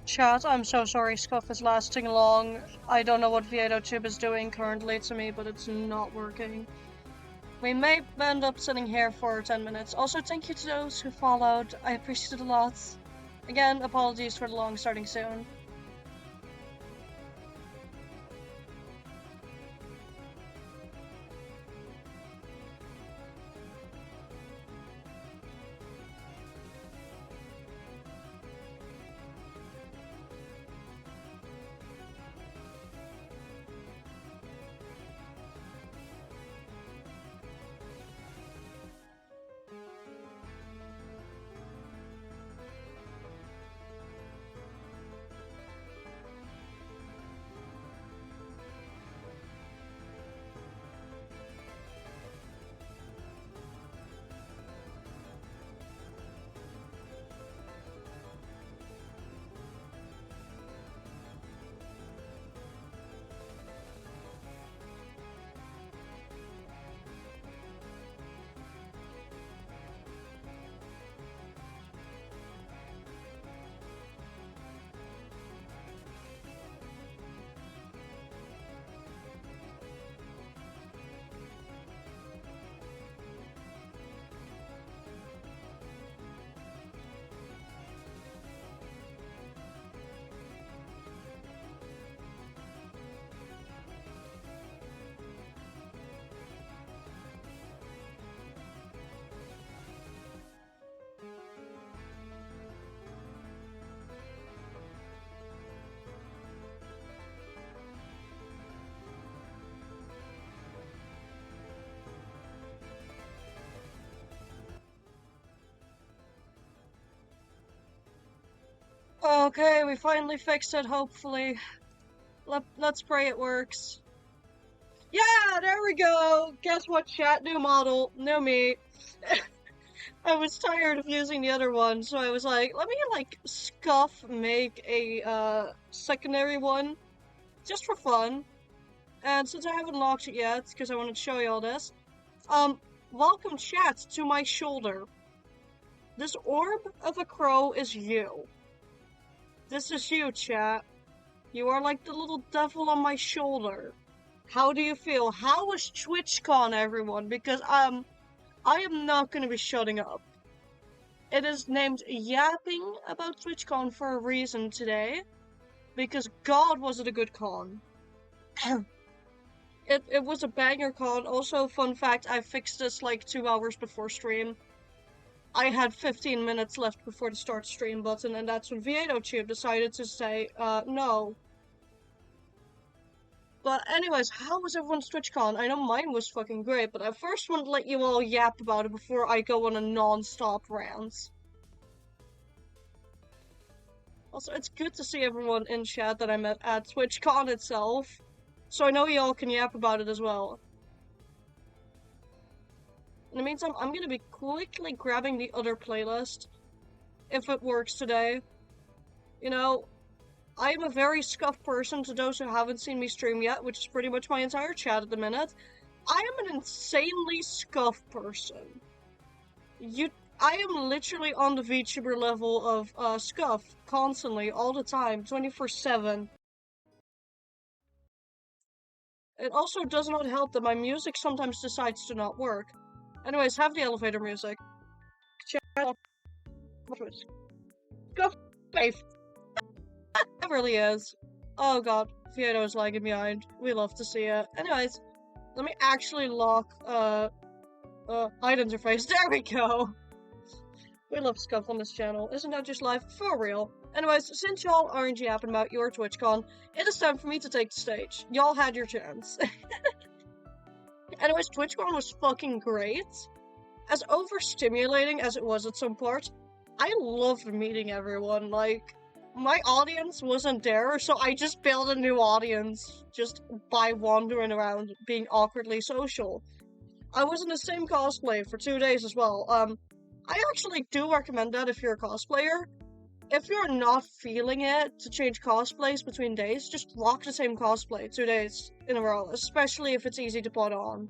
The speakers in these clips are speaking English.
Chat, I'm so sorry Scuff is lasting long. I don't know what V802 is doing currently to me, but it's not working. We may end up sitting here for 10 minutes. Also, thank you to those who followed. I appreciate it a lot. Again, apologies for the long starting soon. Okay, we finally fixed it, hopefully. Let's pray it works. Yeah, there we go! Guess what, chat? New model, new me. I was tired of using the other one, so I was like, let me, Scuff make a, secondary one, just for fun. And since I haven't locked it yet, because I wanted to show you all this, welcome, chat, to my shoulder. This orb of a crow is you. This is you, chat. You are like the little devil on my shoulder. How do you feel? How was Twitchcon, everyone? Because, I am not gonna be shutting up. It is named Yapping about Twitchcon for a reason today. Because God, was it a good con. It was a banger con. Also, fun fact, I fixed this like 2 hours before stream. I had 15 minutes left before the start stream button, and that's when V802 decided to say, no. But anyways, how was everyone's TwitchCon? I know mine was fucking great, but I first want to let you all yap about it before I go on a non-stop rant. Also, it's good to see everyone in chat that I met at TwitchCon itself, so I know you all can yap about it as well. In the meantime, I'm gonna be quickly grabbing the other playlist, if it works today. You know, I am a very Scuff person to those who haven't seen me stream yet, which is pretty much my entire chat at the minute. I am an insanely Scuff person. I am literally on the VTuber level of Scuff, constantly, all the time, 24/7. It also does not help that my music sometimes decides to not work. Anyways, have the elevator music. Scuff face. It really is. Oh god, Fiedo's lagging behind. We love to see it. Anyways, let me actually lock, hide interface. There we go! We love Scuff on this channel. Isn't that just life? For real. Anyways, since y'all aren't yapping about your TwitchCon, it is time for me to take the stage. Y'all had your chance. Anyways, TwitchCon was fucking great. As overstimulating as it was at some parts, I loved meeting everyone. Like, my audience wasn't there, so I just built a new audience just by wandering around being awkwardly social. I was in the same cosplay for 2 days as well. I actually do recommend that if you're a cosplayer. If you're not feeling it to change cosplays between days, just rock the same cosplay 2 days in a row, especially if it's easy to put on.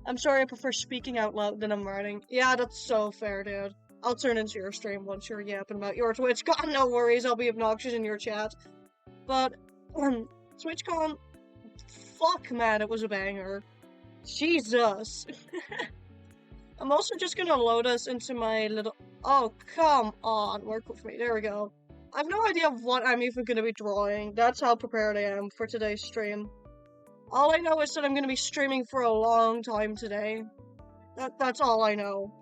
I'm sorry, I prefer speaking out loud than I'm writing. Yeah, that's so fair, dude. I'll turn into your stream once you're yapping about your TwitchCon. No worries, I'll be obnoxious in your chat. But, TwitchCon, fuck man, it was a banger. Jesus. I'm also just gonna load us into my little... Oh, come on, work with me. There we go. I have no idea what I'm even gonna be drawing. That's how prepared I am for today's stream. All I know is that I'm gonna be streaming for a long time today. That's all I know.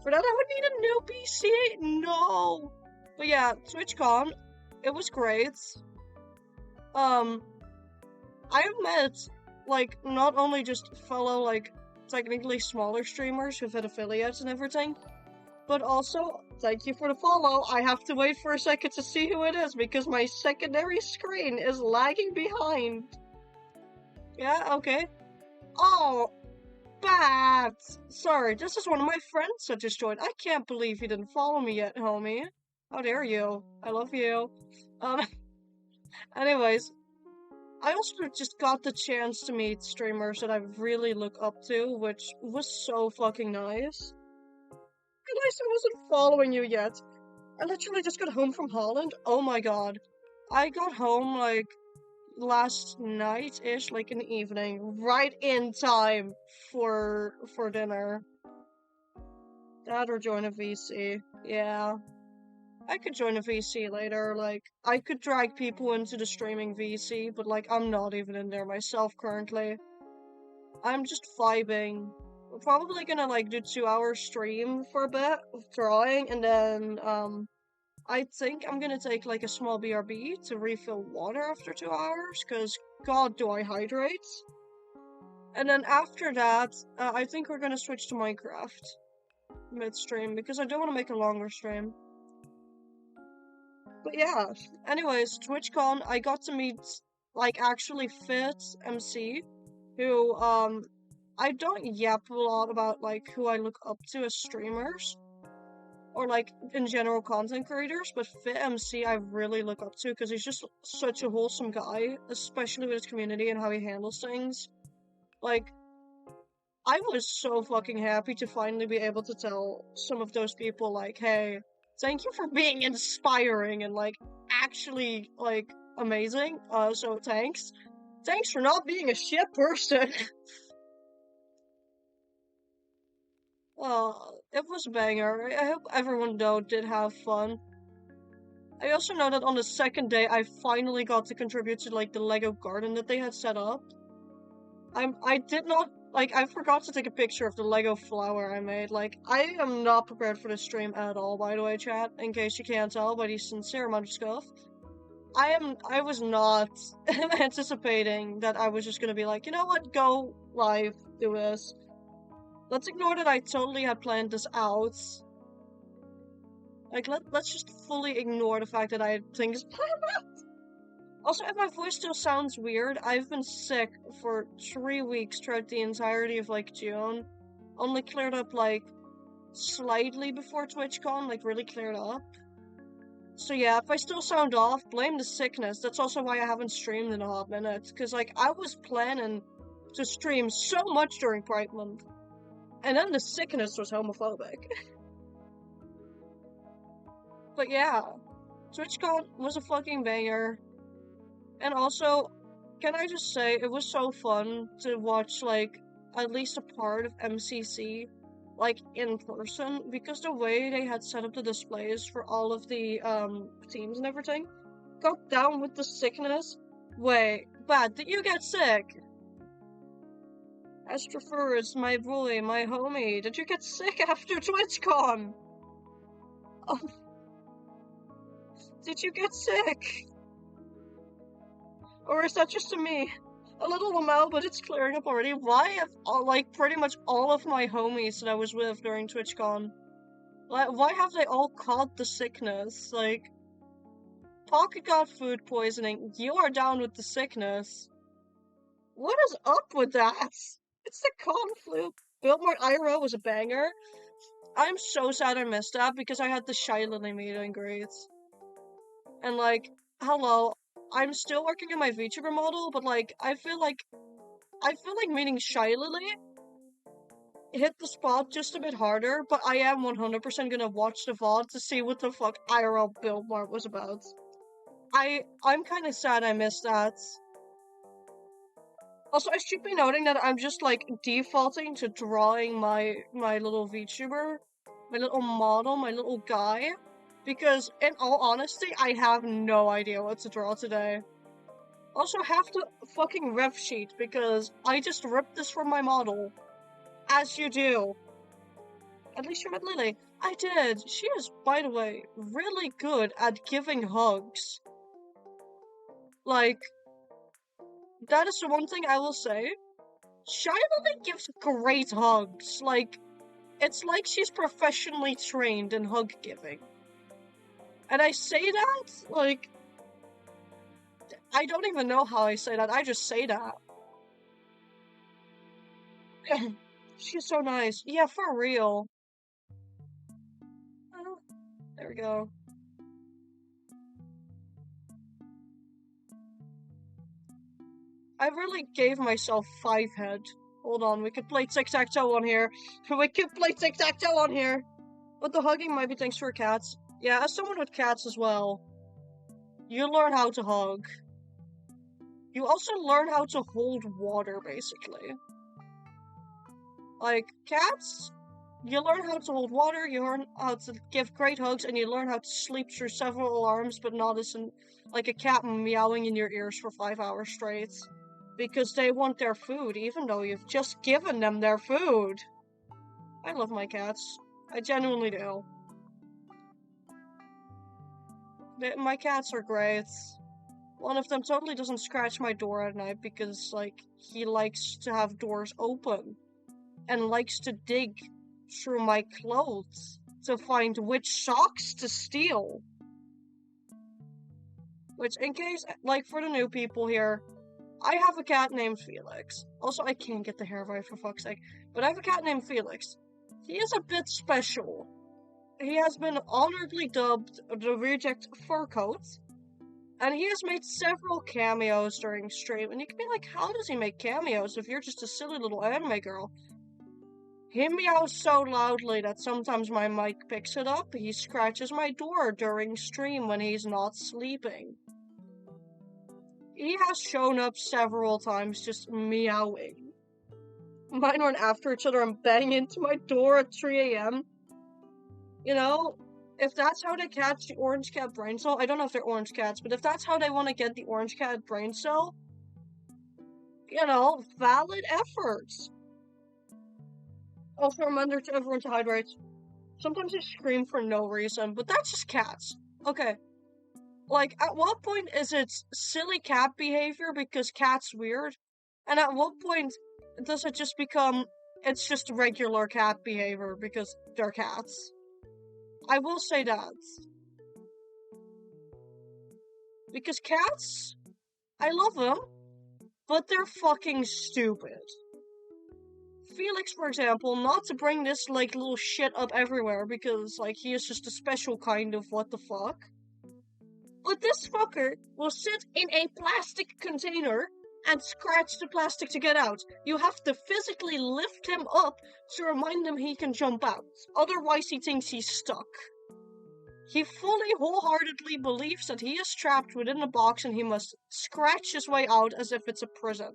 For that, I would need a new PC. No. But yeah, TwitchCon, it was great. I've met, like, not only just fellow, like, technically smaller streamers who've had affiliates and everything, but also, thank you for the follow. I have to wait for a second to see who it is because my secondary screen is lagging behind. Yeah, okay. Oh, Bats! Sorry, this is one of my friends that just joined. I can't believe you didn't follow me yet, homie. How dare you? I love you. Anyways, I also just got the chance to meet streamers that I really look up to, which was so fucking nice. Realized I wasn't following you yet. I literally just got home from Holland. Oh my god. I got home, like, last night-ish, like in the evening, right in time for dinner. That or join a VC. Yeah. I could join a VC later, like, I could drag people into the streaming VC, but like, I'm not even in there myself currently. I'm just vibing. We're probably gonna like do 2-hour stream for a bit of drawing, and then I think I'm gonna take like a small BRB to refill water after 2 hours, cause god do I hydrate. And then after that, I think we're gonna switch to Minecraft mid-stream, because I don't want to make a longer stream. But yeah, anyways, TwitchCon, I got to meet, like, actually Fit MC, who, I don't yap a lot about, like, who I look up to as streamers, or, like, in general content creators, but Fit MC I really look up to, because he's just such a wholesome guy, especially with his community and how he handles things. Like, I was so fucking happy to finally be able to tell some of those people, like, hey, thank you for being inspiring and, like, actually, like, amazing. So thanks. Thanks for not being a shit person. It was a banger. I hope everyone, though, did have fun. I also know that on the second day, I finally got to contribute to, like, the Lego garden that they had set up. I did not, like, I forgot to take a picture of the Lego flower I made. Like, I am not prepared for this stream at all, by the way, chat, in case you can't tell by the sincere amount of stuff. I was not anticipating that I was just gonna be like, you know what, go live, do this. Let's ignore that I totally had planned this out. Like, let's just fully ignore the fact that I had things planned out. Also, if my voice still sounds weird, I've been sick for 3 weeks throughout the entirety of, like, June. Only cleared up, like, slightly before TwitchCon, like, really cleared up. So yeah, if I still sound off, blame the sickness. That's also why I haven't streamed in a hot minute, because, like, I was planning to stream so much during Pride Month. And then the sickness was homophobic. But yeah, TwitchCon was a fucking banger. And also, can I just say, it was so fun to watch, like, at least a part of MCC, like, in person, because the way they had set up the displays for all of the, teams and everything, got down with the sickness. Wait, Bad, did you get sick? Astrophurus, my boy, my homie, did you get sick after TwitchCon? Oh, did you get sick? Or is that just to me? A little Lamau, but it's clearing up already. Why have, like, pretty much all of my homies that I was with during TwitchCon, like, why have they all caught the sickness? Like, Pocket got food poisoning, you are down with the sickness. What is up with that? It's the con flu. Biltmore Ira was a banger. I'm so sad I missed that, because I had the Shy Lily meet and greets. And, like, hello, I'm still working on my VTuber model, but, like, I feel like meeting Shy Lily hit the spot just a bit harder, but I am 100% gonna watch the VOD to see what the fuck IRL build mart was about. I'm kind of sad I missed that. Also, I should be noting that I'm just like defaulting to drawing my little VTuber, my little model, my little guy, because in all honesty, I have no idea what to draw today. Also, have to fucking ref sheet because I just ripped this from my model, as you do. At least you met Lily. I did. She is, by the way, really good at giving hugs. Like, that is the one thing I will say. Lily gives great hugs. Like, it's like she's professionally trained in hug giving. And I say that, like, I don't even know how I say that. I just say that. She's so nice. Yeah, for real. Oh, there we go. I really gave myself 5 head. Hold on, we could play tic-tac-toe on here. We could play tic-tac-toe on here. But the hugging might be thanks to her cats. Yeah, as someone with cats as well, you learn how to hug. You also learn how to hold water, basically. Like, cats, you learn how to hold water, you learn how to give great hugs, and you learn how to sleep through several alarms, but not as like a cat meowing in your ears for 5 hours straight. Because they want their food, even though you've just given them their food. I love my cats. I genuinely do. My cats are great. One of them totally doesn't scratch my door at night because, like, he likes to have doors open. And likes to dig through my clothes to find which socks to steal. Which, in case, like, for the new people here, I have a cat named Felix. Also, I can't get the hair right for fuck's sake. But I have a cat named Felix. He is a bit special. He has been honorably dubbed the Reject Fur Coat. And he has made several cameos during stream. And you can be like, how does he make cameos if you're just a silly little anime girl? He meows so loudly that sometimes my mic picks it up. He scratches my door during stream when he's not sleeping. He has shown up several times just meowing. Mine run after each other and bang into my door at 3 a.m. You know, if that's how they catch the orange cat brain cell, I don't know if they're orange cats, but if that's how they want to get the orange cat brain cell, you know, valid efforts. Also, reminder to everyone to hydrate. Sometimes they scream for no reason, but that's just cats. Okay. Like, at what point is it silly cat behavior because cat's weird? And at what point does it just become, it's just regular cat behavior because they're cats? I will say that. Because cats, I love them, but they're fucking stupid. Felix, for example, not to bring this, like, little shit up everywhere because, like, he is just a special kind of what the fuck. But this fucker will sit in a plastic container and scratch the plastic to get out. You have to physically lift him up to remind him he can jump out. Otherwise, he thinks he's stuck. He fully, wholeheartedly believes that he is trapped within a box and he must scratch his way out as if it's a prison.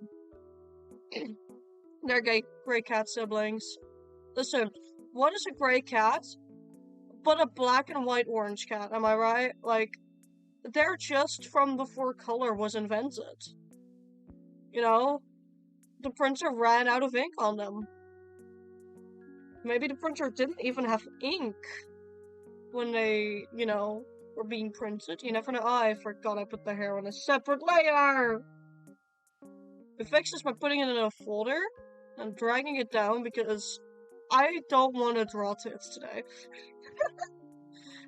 They're gray cat siblings. Listen, what is a gray cat but a black and white orange cat, am I right? Like, they're just from before color was invented. You know? The printer ran out of ink on them. Maybe the printer didn't even have ink when they, you know, were being printed. You never know. Oh, I forgot I put the hair on a separate layer! We fix this by putting it in a folder and dragging it down because I don't want to draw tits today.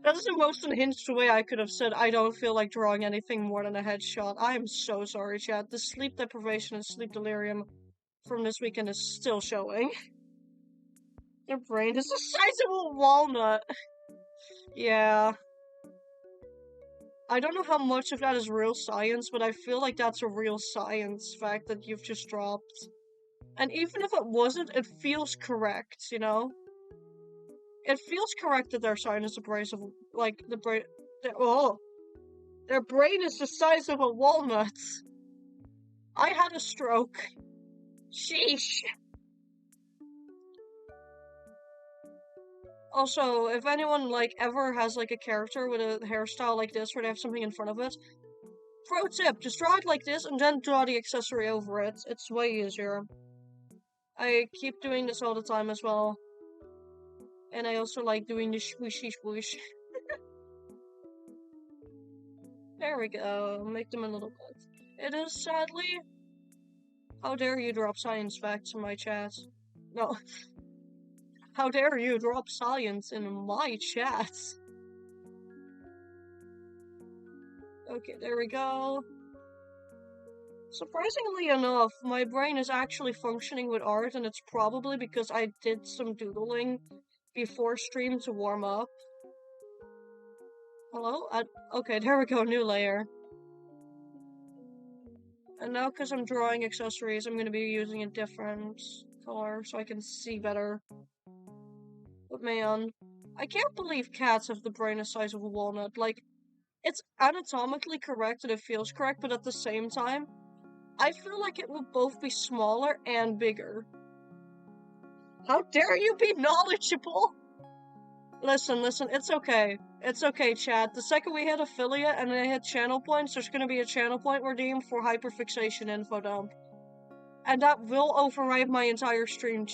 That is the most unhinged way I could have said I don't feel like drawing anything more than a headshot. I am so sorry, chat. The sleep deprivation and sleep delirium from this weekend is still showing. Their brain is the size of a walnut. Yeah. I don't know how much of that is real science, but I feel like that's a real science fact that you've just dropped. And even if it wasn't, it feels correct, you know? It feels correct that their sign is the size of, like, their brain is the size of a walnut. I had a stroke. Sheesh. Also, if anyone, like, ever has, like, a character with a hairstyle like this where they have something in front of it, pro tip, just draw it like this and then draw the accessory over it. It's way easier. I keep doing this all the time as well. And I also like doing the swooshy swoosh. There we go, make them a little bit. It is, sadly... How dare you drop science facts in my chat? No. How dare you drop science in my chat? Okay, there we go. Surprisingly enough, my brain is actually functioning with art, and it's probably because I did some doodling before stream to warm up. Hello? Okay, there we go, new layer. And now, because I'm drawing accessories, I'm going to be using a different color so I can see better. But man, I can't believe cats have the brain the size of a walnut. Like, it's anatomically correct and it feels correct, but at the same time, I feel like it would both be smaller and bigger. How dare you be knowledgeable? Listen, it's okay. It's okay, chat. The second we hit affiliate and they hit channel points, there's gonna be a channel point redeem for hyperfixation info dump. And that will override my entire stream,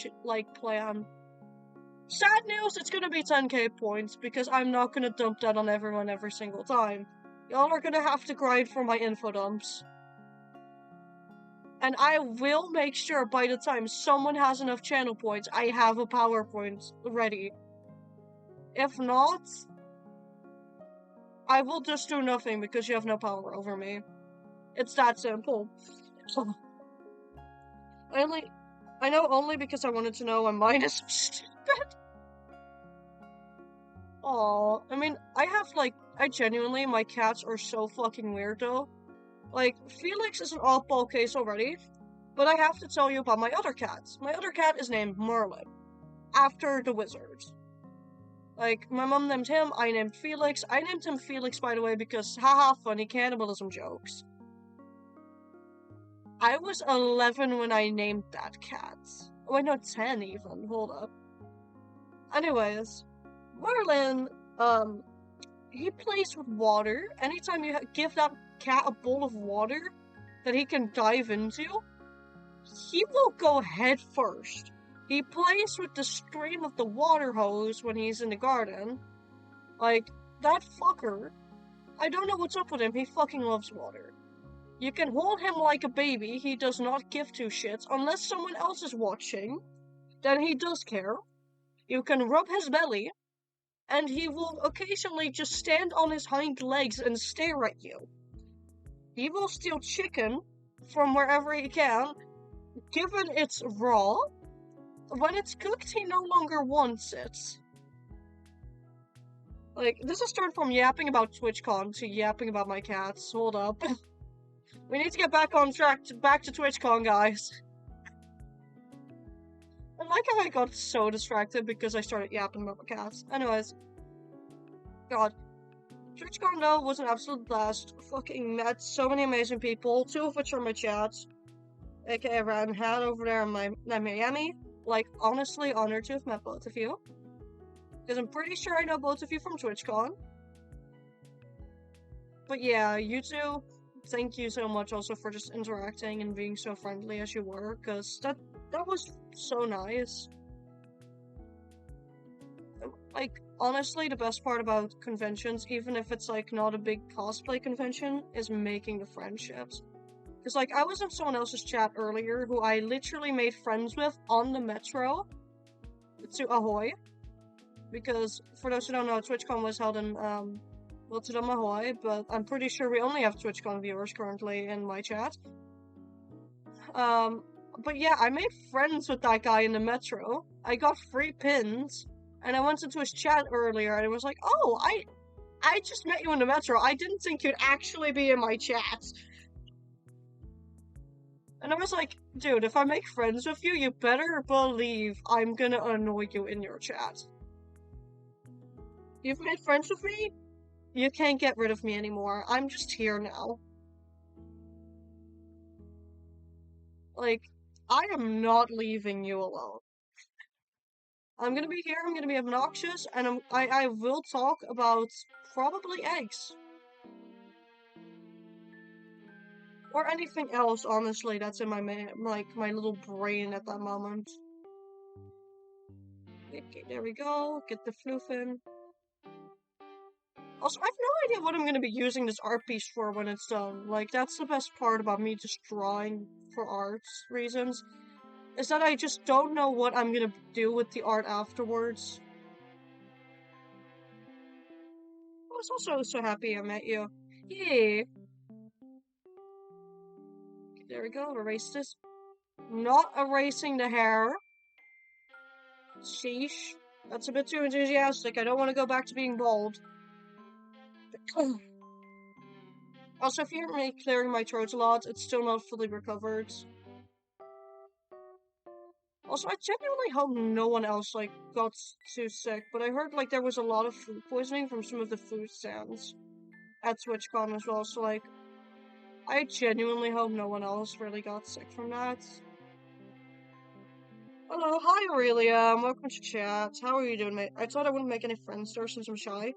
plan. Sad news, it's gonna be 10k points, because I'm not gonna dump that on everyone every single time. Y'all are gonna have to grind for my info dumps. And I will make sure by the time someone has enough channel points, I have a PowerPoint ready. If not, I will just do nothing because you have no power over me. It's that simple. I know only because I wanted to know, and mine is stupid. Aw, I mean, I genuinely, my cats are so fucking weird though. Like, Felix is an oddball case already, but I have to tell you about my other cats. My other cat is named Merlin, after the wizard. Like, my mom named him, I named Felix. I named him Felix, by the way, because haha, funny cannibalism jokes. I was 11 when I named that cat. Oh, wait, no, 10 even. Hold up. Anyways, Merlin, he plays with water. Anytime you give that cat a bowl of water that he can dive into, he will go head first. He plays with the stream of the water hose when he's in the garden. Like, that fucker. I don't know what's up with him, he fucking loves water. You can hold him like a baby, he does not give two shits, unless someone else is watching. Then he does care. You can rub his belly, and he will occasionally just stand on his hind legs and stare at you. He will steal chicken from wherever he can, given it's raw. When it's cooked, he no longer wants it. Like, this has turned from yapping about Twitchcon to yapping about my cats. Hold up. We need to get back on track, back to Twitchcon, guys. I like how I got so distracted because I started yapping about my cats. Anyways. God. Twitchcon, though, was an absolute blast. Fucking met so many amazing people, 2 of which are my chats. AKA Rat Hat over there in Miami. Like, honestly, honored to have met both of you. Because I'm pretty sure I know both of you from TwitchCon. But yeah, you two, thank you so much also for just interacting and being so friendly as you were, because that was so nice. Like, honestly, the best part about conventions, even if it's, like, not a big cosplay convention, is making the friendships. Because, like, I was in someone else's chat earlier who I literally made friends with on the metro to Ahoy. Because, for those who don't know, TwitchCon was held in, Rotterdam, Ahoy, but I'm pretty sure we only have TwitchCon viewers currently in my chat. But yeah, I made friends with that guy in the metro. I got free pins, and I went into his chat earlier, and it was like, oh, I just met you in the metro. I didn't think you'd actually be in my chat. And I was like, dude, if I make friends with you, you better believe I'm gonna annoy you in your chat. You've made friends with me? You can't get rid of me anymore. I'm just here now. Like, I am not leaving you alone. I'm gonna be here, I'm gonna be obnoxious, and I will talk about probably eggs. Or anything else, honestly, that's in my my little brain at that moment. Okay, there we go. Get the floof in. Also, I have no idea what I'm gonna be using this art piece for when it's done. Like, that's the best part about me just drawing for arts reasons, is that I just don't know what I'm gonna do with the art afterwards. I was also so happy I met you. Yay! There we go, erase this. Not erasing the hair. Sheesh. That's a bit too enthusiastic. I don't want to go back to being bald. Also, if you hear me clearing my throat a lot, it's still not fully recovered. Also, I genuinely hope no one else, like, got too sick, but I heard, like, there was a lot of food poisoning from some of the food stands at Twitchcon as well, so, like, I genuinely hope no one else really got sick from that. Hello, hi Aurelia, welcome to chat. How are you doing, mate? I thought I wouldn't make any friends there since I'm shy.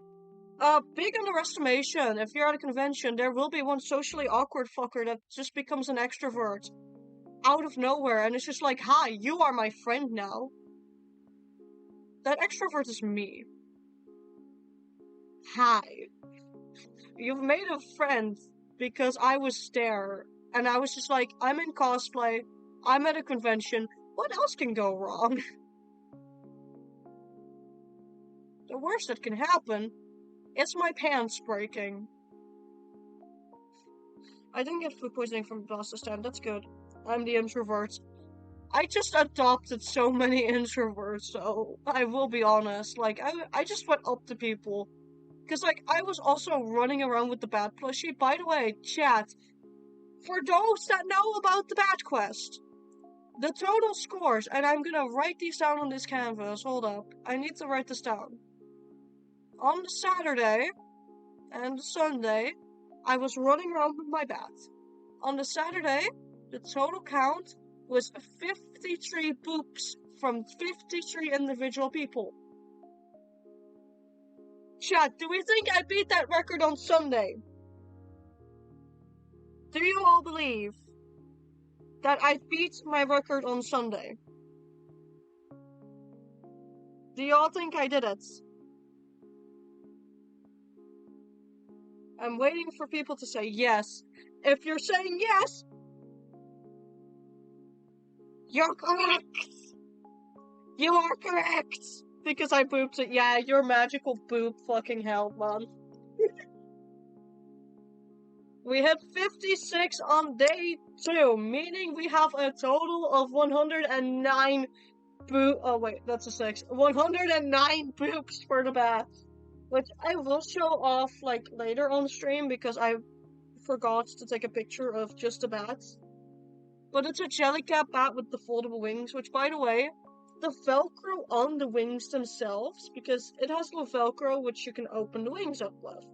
Big underestimation. If you're at a convention, there will be one socially awkward fucker that just becomes an extrovert. Out of nowhere, and it's just like, hi, you are my friend now. That extrovert is me. Hi. You've made a friend because I was there, and I was just like, I'm in cosplay, I'm at a convention, what else can go wrong? The worst that can happen is my pants breaking. I didn't get food poisoning from the pasta stand, that's good. I'm the introvert. I just adopted so many introverts, so I will be honest. Like, I just went up to people. Because, like, I was also running around with the bat plushie. By the way, chat, for those that know about the bat quest, the total scores, and I'm gonna write these down on this canvas. Hold up. I need to write this down. On the Saturday and the Sunday, I was running around with my bat. On the Saturday, the total count was 53 boops from 53 individual people. Chat, do we think I beat that record on Sunday? Do you all believe that I beat my record on Sunday? Do y'all think I did it? I'm waiting for people to say yes. If you're saying yes, you're correct! You are correct! Because I booped it. Yeah, your magical boop fucking hell, man. We hit 56 on day 2, meaning we have a total of 109 oh wait, that's a 6. 109 boops for the bat. Which I will show off, like, later on stream, because I forgot to take a picture of just the bats. But it's a jellycat bat with the foldable wings, which, by the way, the velcro on the wings themselves, because it has little velcro which you can open the wings up with,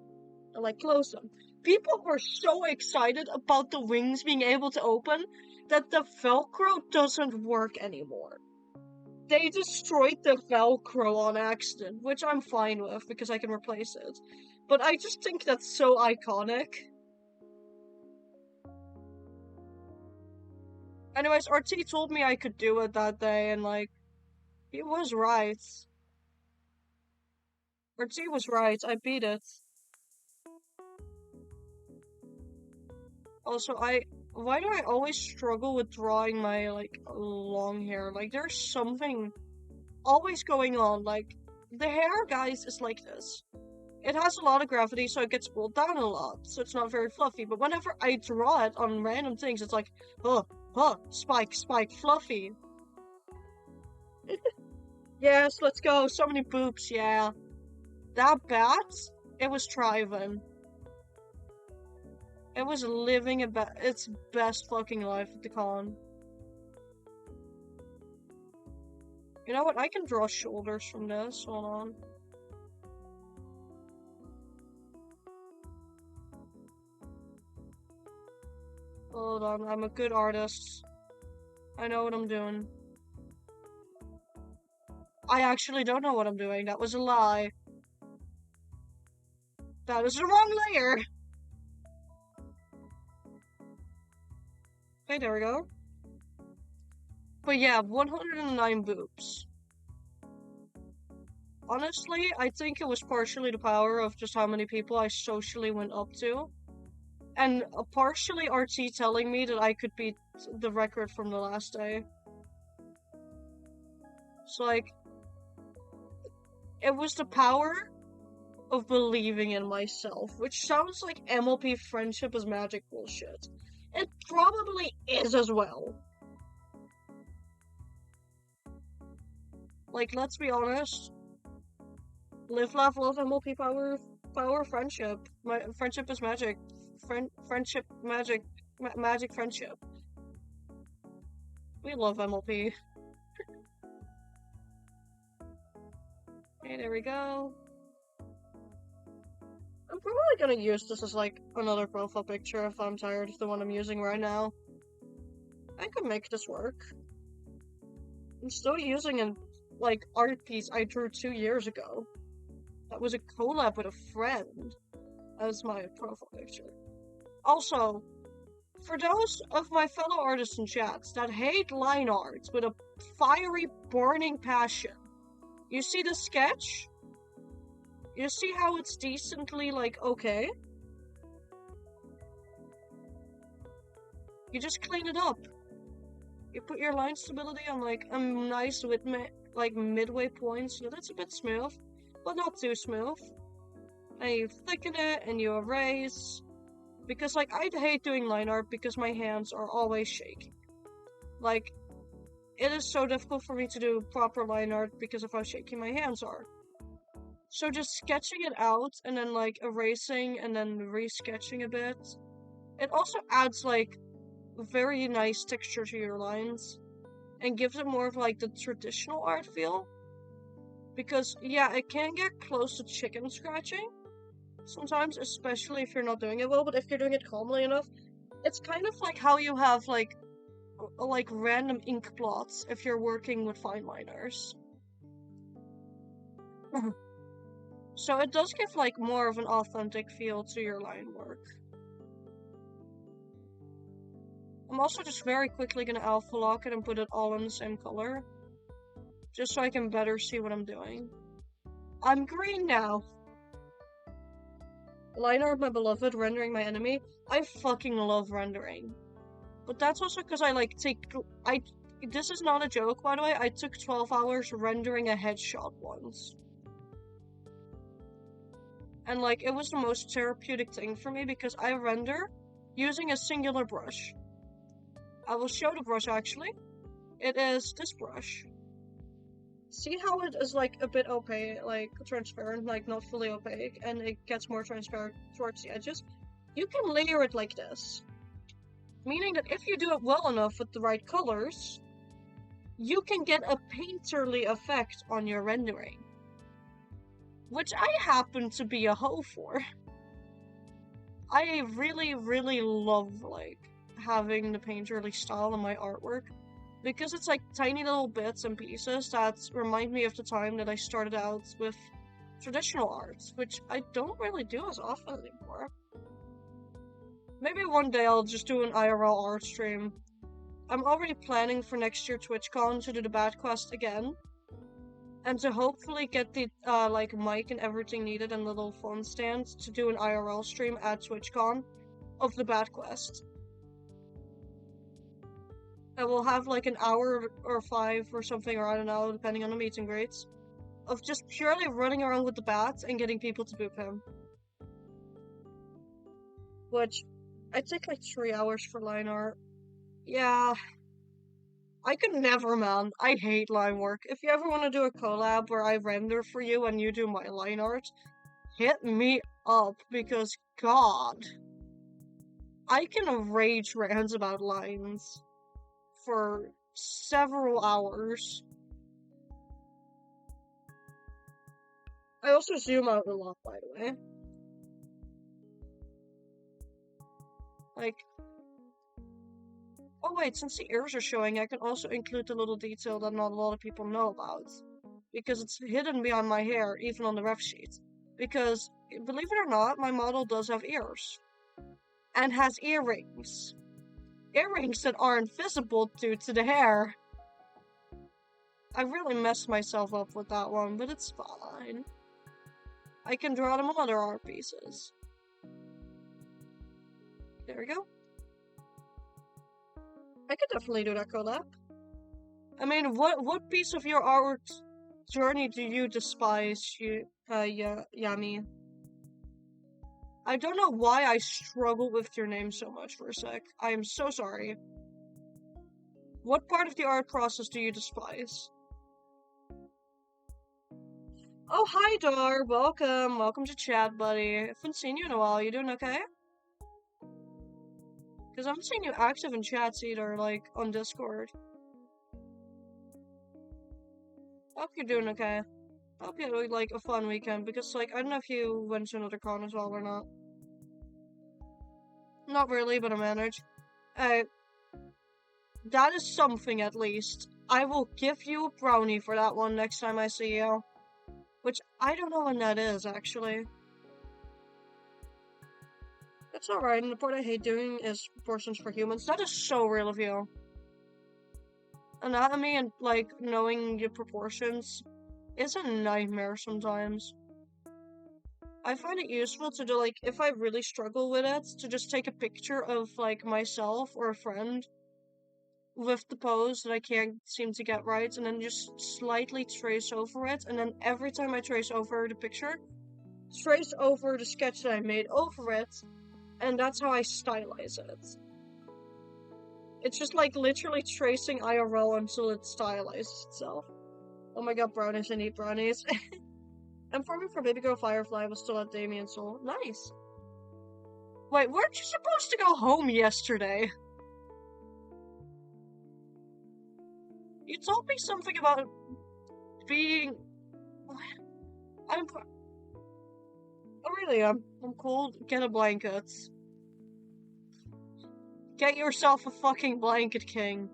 and, like, close them. People were so excited about the wings being able to open that the velcro doesn't work anymore. They destroyed the velcro on accident, which I'm fine with because I can replace it. But I just think that's so iconic. Anyways, RT told me I could do it that day, and, like, he was right. RT was right, I beat it. Also, why do I always struggle with drawing my, like, long hair? Like, there's something always going on. Like, the hair, guys, is like this. It has a lot of gravity, so it gets pulled down a lot, so it's not very fluffy. But whenever I draw it on random things, it's like, spike, spike, fluffy. Yes, let's go. So many boops, yeah. That bat, it was thriving. It was living its best fucking life at the con. You know what? I can draw shoulders from this. Hold on. Hold on. I'm a good artist. I know what I'm doing. I actually don't know what I'm doing. That was a lie. That is the wrong layer. Okay, there we go. But yeah, 109 boobs. Honestly, I think it was partially the power of just how many people I socially went up to. And partially RT telling me that I could beat the record from the last day. So, like, it was the power of believing in myself, which sounds like MLP friendship is magic bullshit. It probably is as well. Like, let's be honest. Live, laugh, love, MLP power, friendship. Friendship is magic. Friendship, magic. Magic friendship. We love MLP. Okay, there we go. I'm probably gonna use this as, like, another profile picture if I'm tired of the one I'm using right now. I could make this work. I'm still using a, like, art piece I drew 2 years ago. That was a collab with a friend as my profile picture. Also, for those of my fellow artists in chats that hate line arts with a fiery, burning passion, you see the sketch? You see how it's decently, like, okay? You just clean it up. You put your line stability on, like, a nice with midway points. So that's a bit smooth, but not too smooth. And you thicken it, and you erase. Because, like, I'd hate doing line art because my hands are always shaking. Like, it is so difficult for me to do proper line art because of how shaky my hands are. So just sketching it out, and then, like, erasing, and then re-sketching a bit. It also adds, like, very nice texture to your lines. And gives it more of, like, the traditional art feel. Because, yeah, it can get close to chicken scratching sometimes, especially if you're not doing it well, but if you're doing it calmly enough, it's kind of like how you have, like random ink blots if you're working with fine liners. So it does give, like, more of an authentic feel to your line work. I'm also just very quickly gonna alpha lock it and put it all in the same color. Just so I can better see what I'm doing. I'm green now! Line art, my beloved, rendering my enemy. I fucking love rendering. But that's also because I, like, this is not a joke, by the way, I took 12 hours rendering a headshot once. And, like, it was the most therapeutic thing for me because I render using a singular brush. I will show the brush, actually. It is this brush. See how it is, like, a bit opaque, like, transparent, like, not fully opaque, and it gets more transparent towards the edges? You can layer it like this. Meaning that if you do it well enough with the right colors, you can get a painterly effect on your rendering. Which I happen to be a hoe for. I really, really love, like, having the painterly style in my artwork. Because it's, like, tiny little bits and pieces that remind me of the time that I started out with traditional arts, which I don't really do as often anymore. Maybe one day I'll just do an IRL art stream. I'm already planning for next year Twitchcon to do the Bad Quest again. And to hopefully get the, like, mic and everything needed and the little phone stand to do an IRL stream at Twitchcon of the Bad Quest. And we'll have, like, an hour or 5 or something, or I don't know, depending on the meet and greets, of just purely running around with the bat and getting people to boop him. Which, I take, like, 3 hours for line art. Yeah. I could never, man. I hate line work. If you ever want to do a collab where I render for you and you do my line art, hit me up, because God. I can rage rants about lines for several hours. I also zoom out a lot, by the way. Like, oh wait, since the ears are showing, I can also include the little detail that not a lot of people know about. Because it's hidden behind my hair, even on the ref sheet. Because, believe it or not, my model does have ears. And has earrings. Earrings that aren't visible due to the hair. I really messed myself up with that one, but it's fine. I can draw them on other art pieces. There we go. I could definitely do that collab. I mean, what piece of your art journey do you despise, Yami? I don't know why I struggle with your name so much for a sec. I am so sorry. What part of the art process do you despise? Oh, hi, Dar. Welcome. Welcome to chat, buddy. I haven't seen you in a while. You doing okay? Because I haven't seen you active in chats either, like, on Discord. Hope you're doing okay. Hope you had, like, a fun weekend, because, like, I don't know if you went to another con as well or not. Not really, but I managed. That is something, at least. I will give you a brownie for that one next time I see you. Which, I don't know when that is, actually. It's alright, and the part I hate doing is proportions for humans. That is so real of you. Anatomy and, like, knowing your proportions is a nightmare sometimes. I find it useful to do, like, if I really struggle with it, to just take a picture of, like, myself or a friend with the pose that I can't seem to get right, and then just slightly trace over it, and then every time I trace over the picture, trace over the sketch that I made over it, and that's how I stylize it. It's just like literally tracing IRL until it stylizes itself. Oh my god, brownies, I need brownies. I'm farming for Baby Girl Firefly, I was still at Damien Soul. Nice. Wait, weren't you supposed to go home yesterday? You told me something about being... Oh, really, I'm cold. Get a blanket. Get yourself a fucking blanket, King.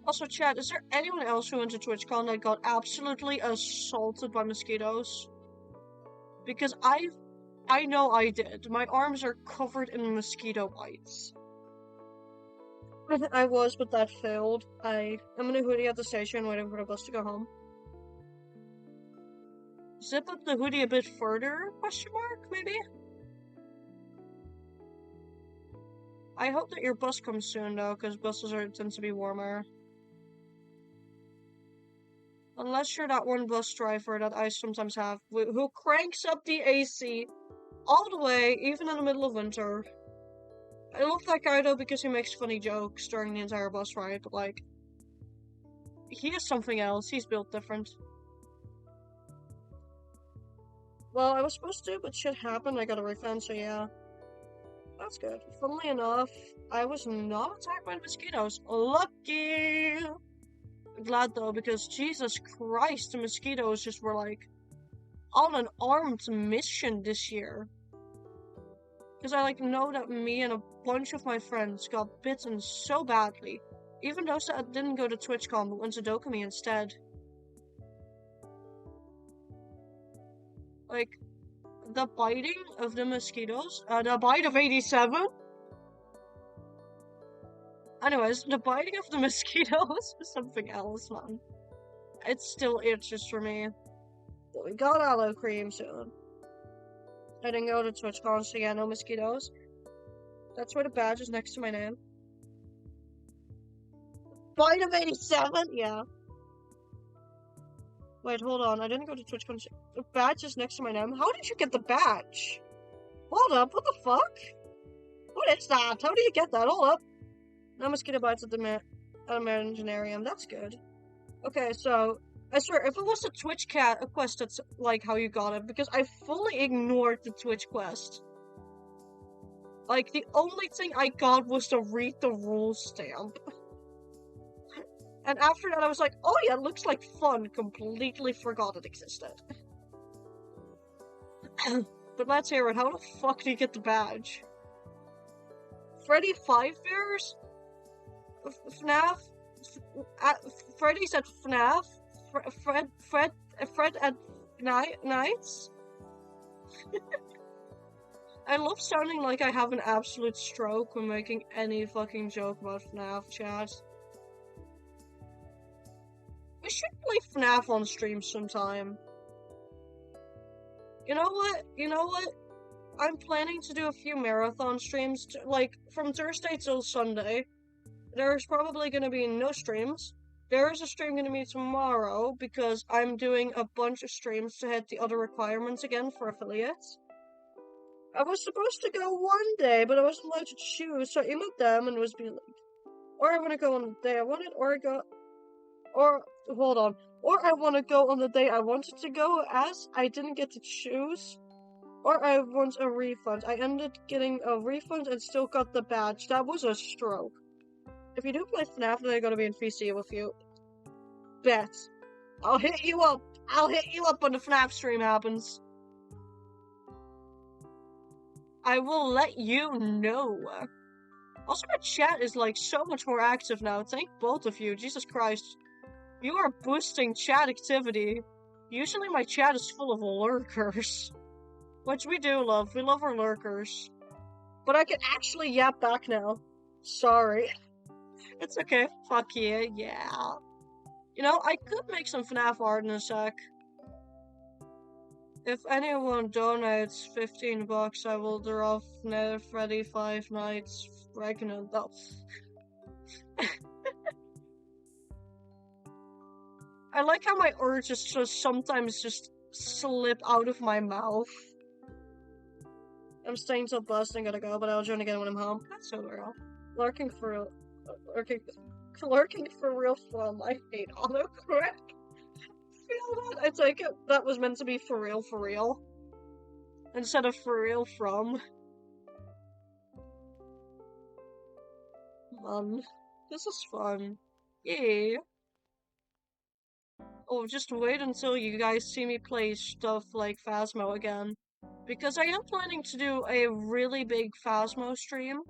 Also, chat, is there anyone else who went to Twitchcon that got absolutely assaulted by mosquitoes? Because I know I did. My arms are covered in mosquito bites. I was, but that failed. I'm in a hoodie at the station waiting for the bus to go home. Zip up the hoodie a bit further? Question mark, maybe? I hope that your bus comes soon, though, because buses tend to be warmer. Unless you're that one bus driver that I sometimes have, who cranks up the AC all the way, even in the middle of winter. I love that guy, though, because he makes funny jokes during the entire bus ride, but, like, he is something else. He's built different. Well, I was supposed to, but shit happened. I got a refund, so yeah. That's good. Funnily enough, I was not attacked by mosquitoes. Lucky! Glad, though, because Jesus Christ, the mosquitoes just were, like, on an armed mission this year. Because I, like, know that me and a bunch of my friends got bitten so badly, even those that didn't go to TwitchCon but went to Dokumi instead. Like, the biting of the mosquitoes, the bite of 87? Anyways, the biting of the mosquitoes is something else, man. It still itches for me. But we got aloe cream soon. I didn't go to TwitchCon, so yeah, no mosquitoes. That's where the badge is next to my name. Bite of 87? Yeah. Wait, hold on. I didn't go to TwitchCon. The badge is next to my name. How did you get the badge? Hold up, what the fuck? What is that? How do you get that? Hold up. No mosquito bites at the Engineering. That's good. Okay, so, I swear, if it was a Twitch quest, that's like how you got it, because I fully ignored the Twitch quest. Like, the only thing I got was the read the rules stamp. And after that, I was like, oh yeah, it looks like fun. Completely forgot it existed. But let's hear it. How the fuck do you get the badge? Freddy 5 Bears? FNAF? Freddy said FNAF? Fred at Nights? I love sounding like I have an absolute stroke when making any fucking joke about FNAF, chat. We should play FNAF on stream sometime. You know what? I'm planning to do a few marathon streams, like, from Thursday till Sunday. There's probably gonna be no streams. There is a stream gonna be tomorrow, because I'm doing a bunch of streams to hit the other requirements again for affiliates. I was supposed to go one day, but I wasn't allowed to choose, so I emailed them and was being like, or I wanna go on the day I wanted, or I wanna go on the day I wanted to go, as I didn't get to choose. Or I want a refund. I ended getting a refund and still got the badge. That was a stroke. If you do play FNAF, then I'm gonna be in VC with you. Bet. I'll hit you up. I'll hit you up when the FNAF stream happens. I will let you know. Also, my chat is like so much more active now. Thank both of you. Jesus Christ. You are boosting chat activity. Usually my chat is full of lurkers. Which we do love. We love our lurkers. But I can actually yap back now. Sorry. It's okay. Fuck yeah. Yeah. You know, I could make some FNAF art in a sec. If anyone donates $15, I will draw Freddy 5 Nights Pregnant. Oh. I like how my urges just sometimes just slip out of my mouth. I'm staying till bus and gotta go, but I'll join again when I'm home. That's so real. Lurking for real fun. I hate autocorrect. Feel that? I take it that was meant to be for real. Instead of for real from. This is fun. Yeah. Oh, just wait until you guys see me play stuff like Phasmo again. Because I am planning to do a really big Phasmo stream.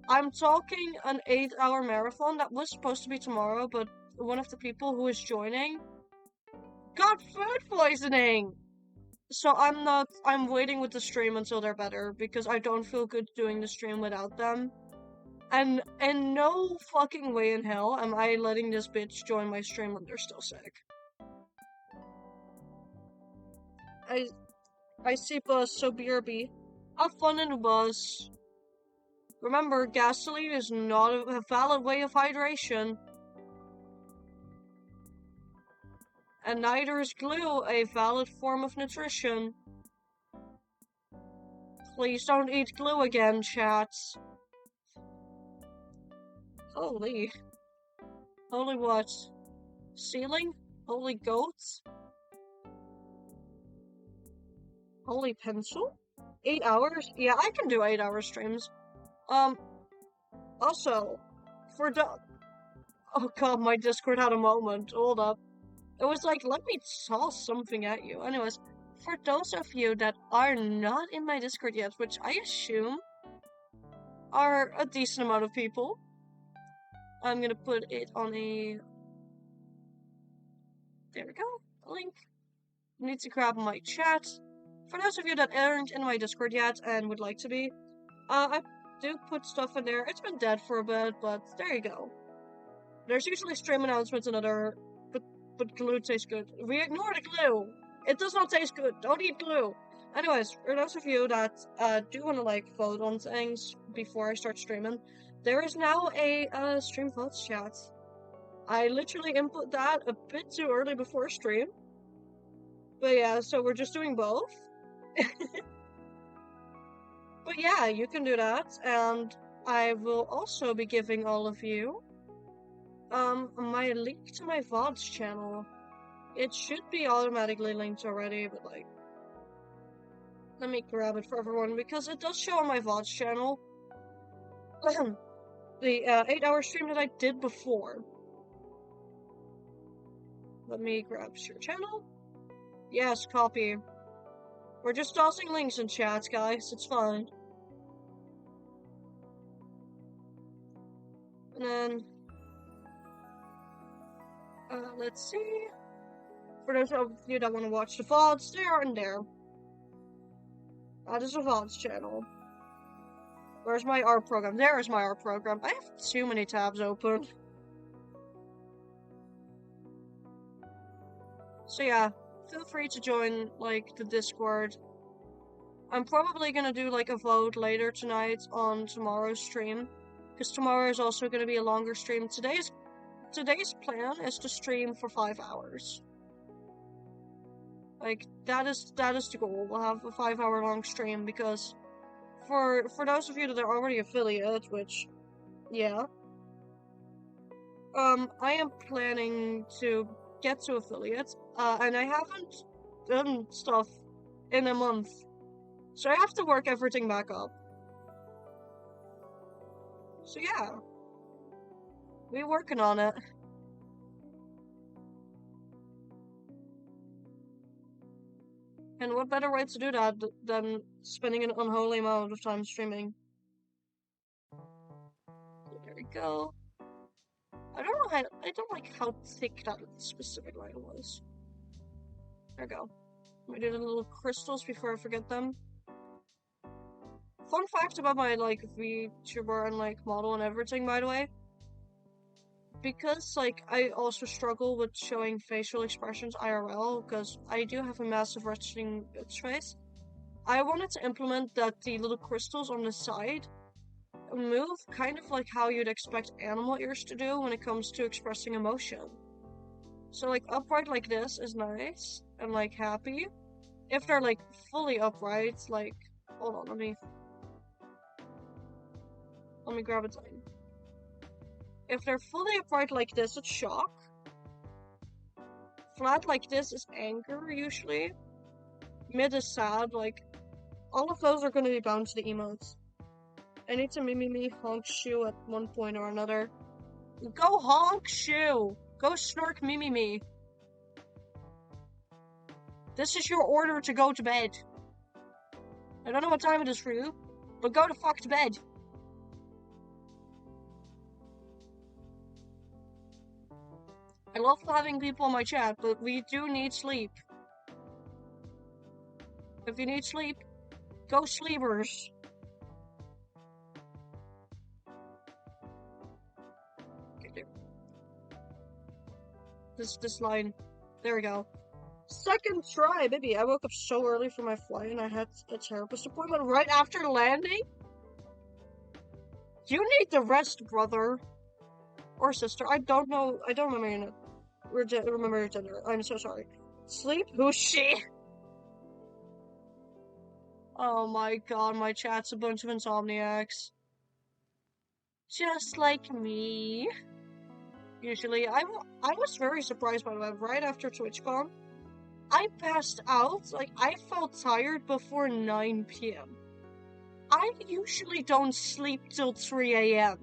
I'm talking an 8-hour marathon that was supposed to be tomorrow, but one of the people who is joining got food poisoning! So I'm waiting with the stream until they're better, because I don't feel good doing the stream without them. And in no fucking way in hell am I letting this bitch join my stream when they're still sick. I see bus, so BRB. Have fun in the bus. Remember, gasoline is not a valid way of hydration. And neither is glue a valid form of nutrition. Please don't eat glue again, chats. Holy. Holy what? Ceiling? Holy goats? Holy pencil? 8 hours? Yeah, I can do 8-hour streams. Also, oh god, my Discord had a moment. Hold up. It was like, let me toss something at you. Anyways, for those of you that are not in my Discord yet, which I assume are a decent amount of people, I'm gonna put it on a... There we go. A link. I need to grab my chat. For those of you that aren't in my Discord yet and would like to be, I do put stuff in there. It's been dead for a bit, but there you go. There's usually stream announcements and other, but glue tastes good. We ignore the glue. It does not taste good. Don't eat glue. Anyways, for those of you that do want to like vote on things before I start streaming, there is now a stream votes chat. I literally input that a bit too early before stream. But yeah, so we're just doing both. But yeah, you can do that, and I will also be giving all of you my link to my VODs channel. It should be automatically linked already, but like, let me grab it for everyone because it does show on my VODs channel. The 8-hour stream that I did before. Let me grab your channel. Yes, copy. We're just tossing links in chat, guys. It's fine. And then, let's see. For those of you that want to watch the VODs, they are in there. That is a VODs channel. Where's my art program? There is my art program. I have too many tabs open. So yeah, feel free to join, like, the Discord. I'm probably gonna do, like, a vote later tonight on tomorrow's stream. Because tomorrow is also gonna be a longer stream. Today's plan is to stream for 5 hours. Like, that is the goal. We'll have a 5-hour long stream because for those of you that are already affiliate, which, yeah. I am planning to get to affiliate, and I haven't done stuff in a month. So I have to work everything back up. So yeah. We're working on it. And what better way to do that than spending an unholy amount of time streaming? There we go. I don't like how thick that specific line was. There we go. I did the little crystals before I forget them. Fun fact about my, like, VTuber and, like, model and everything, by the way. Because, like, I also struggle with showing facial expressions IRL, because I do have a massive resting bitch face. I wanted to implement that the little crystals on the side move kind of like how you'd expect animal ears to do when it comes to expressing emotion. So, like, upright like this is nice and, like, happy. If they're, like, fully upright, like, hold on, let me grab a time. If they're fully upright like this, it's shock. Flat like this is anger, usually. Mid is sad, like, all of those are gonna be bound to the emotes. I need to me honk shoe at one point or another. Go honk shoe! Go snark me. This is your order to go to bed. I don't know what time it is for you, but go to fuck to bed. I love having people in my chat, but we do need sleep. If you need sleep, go sleepers. Okay, there. This line. There we go. Second try, baby. I woke up so early for my flight and I had a therapist appointment right after landing. You need the rest, brother. Or sister. I don't know. I don't remember your gender. I'm so sorry. Sleep? Who's she? Oh my god, my chat's a bunch of insomniacs. Just like me. Usually, I was very surprised by the way, right after Twitchcon. I passed out, like, I felt tired before 9 p.m. I usually don't sleep till 3 a.m.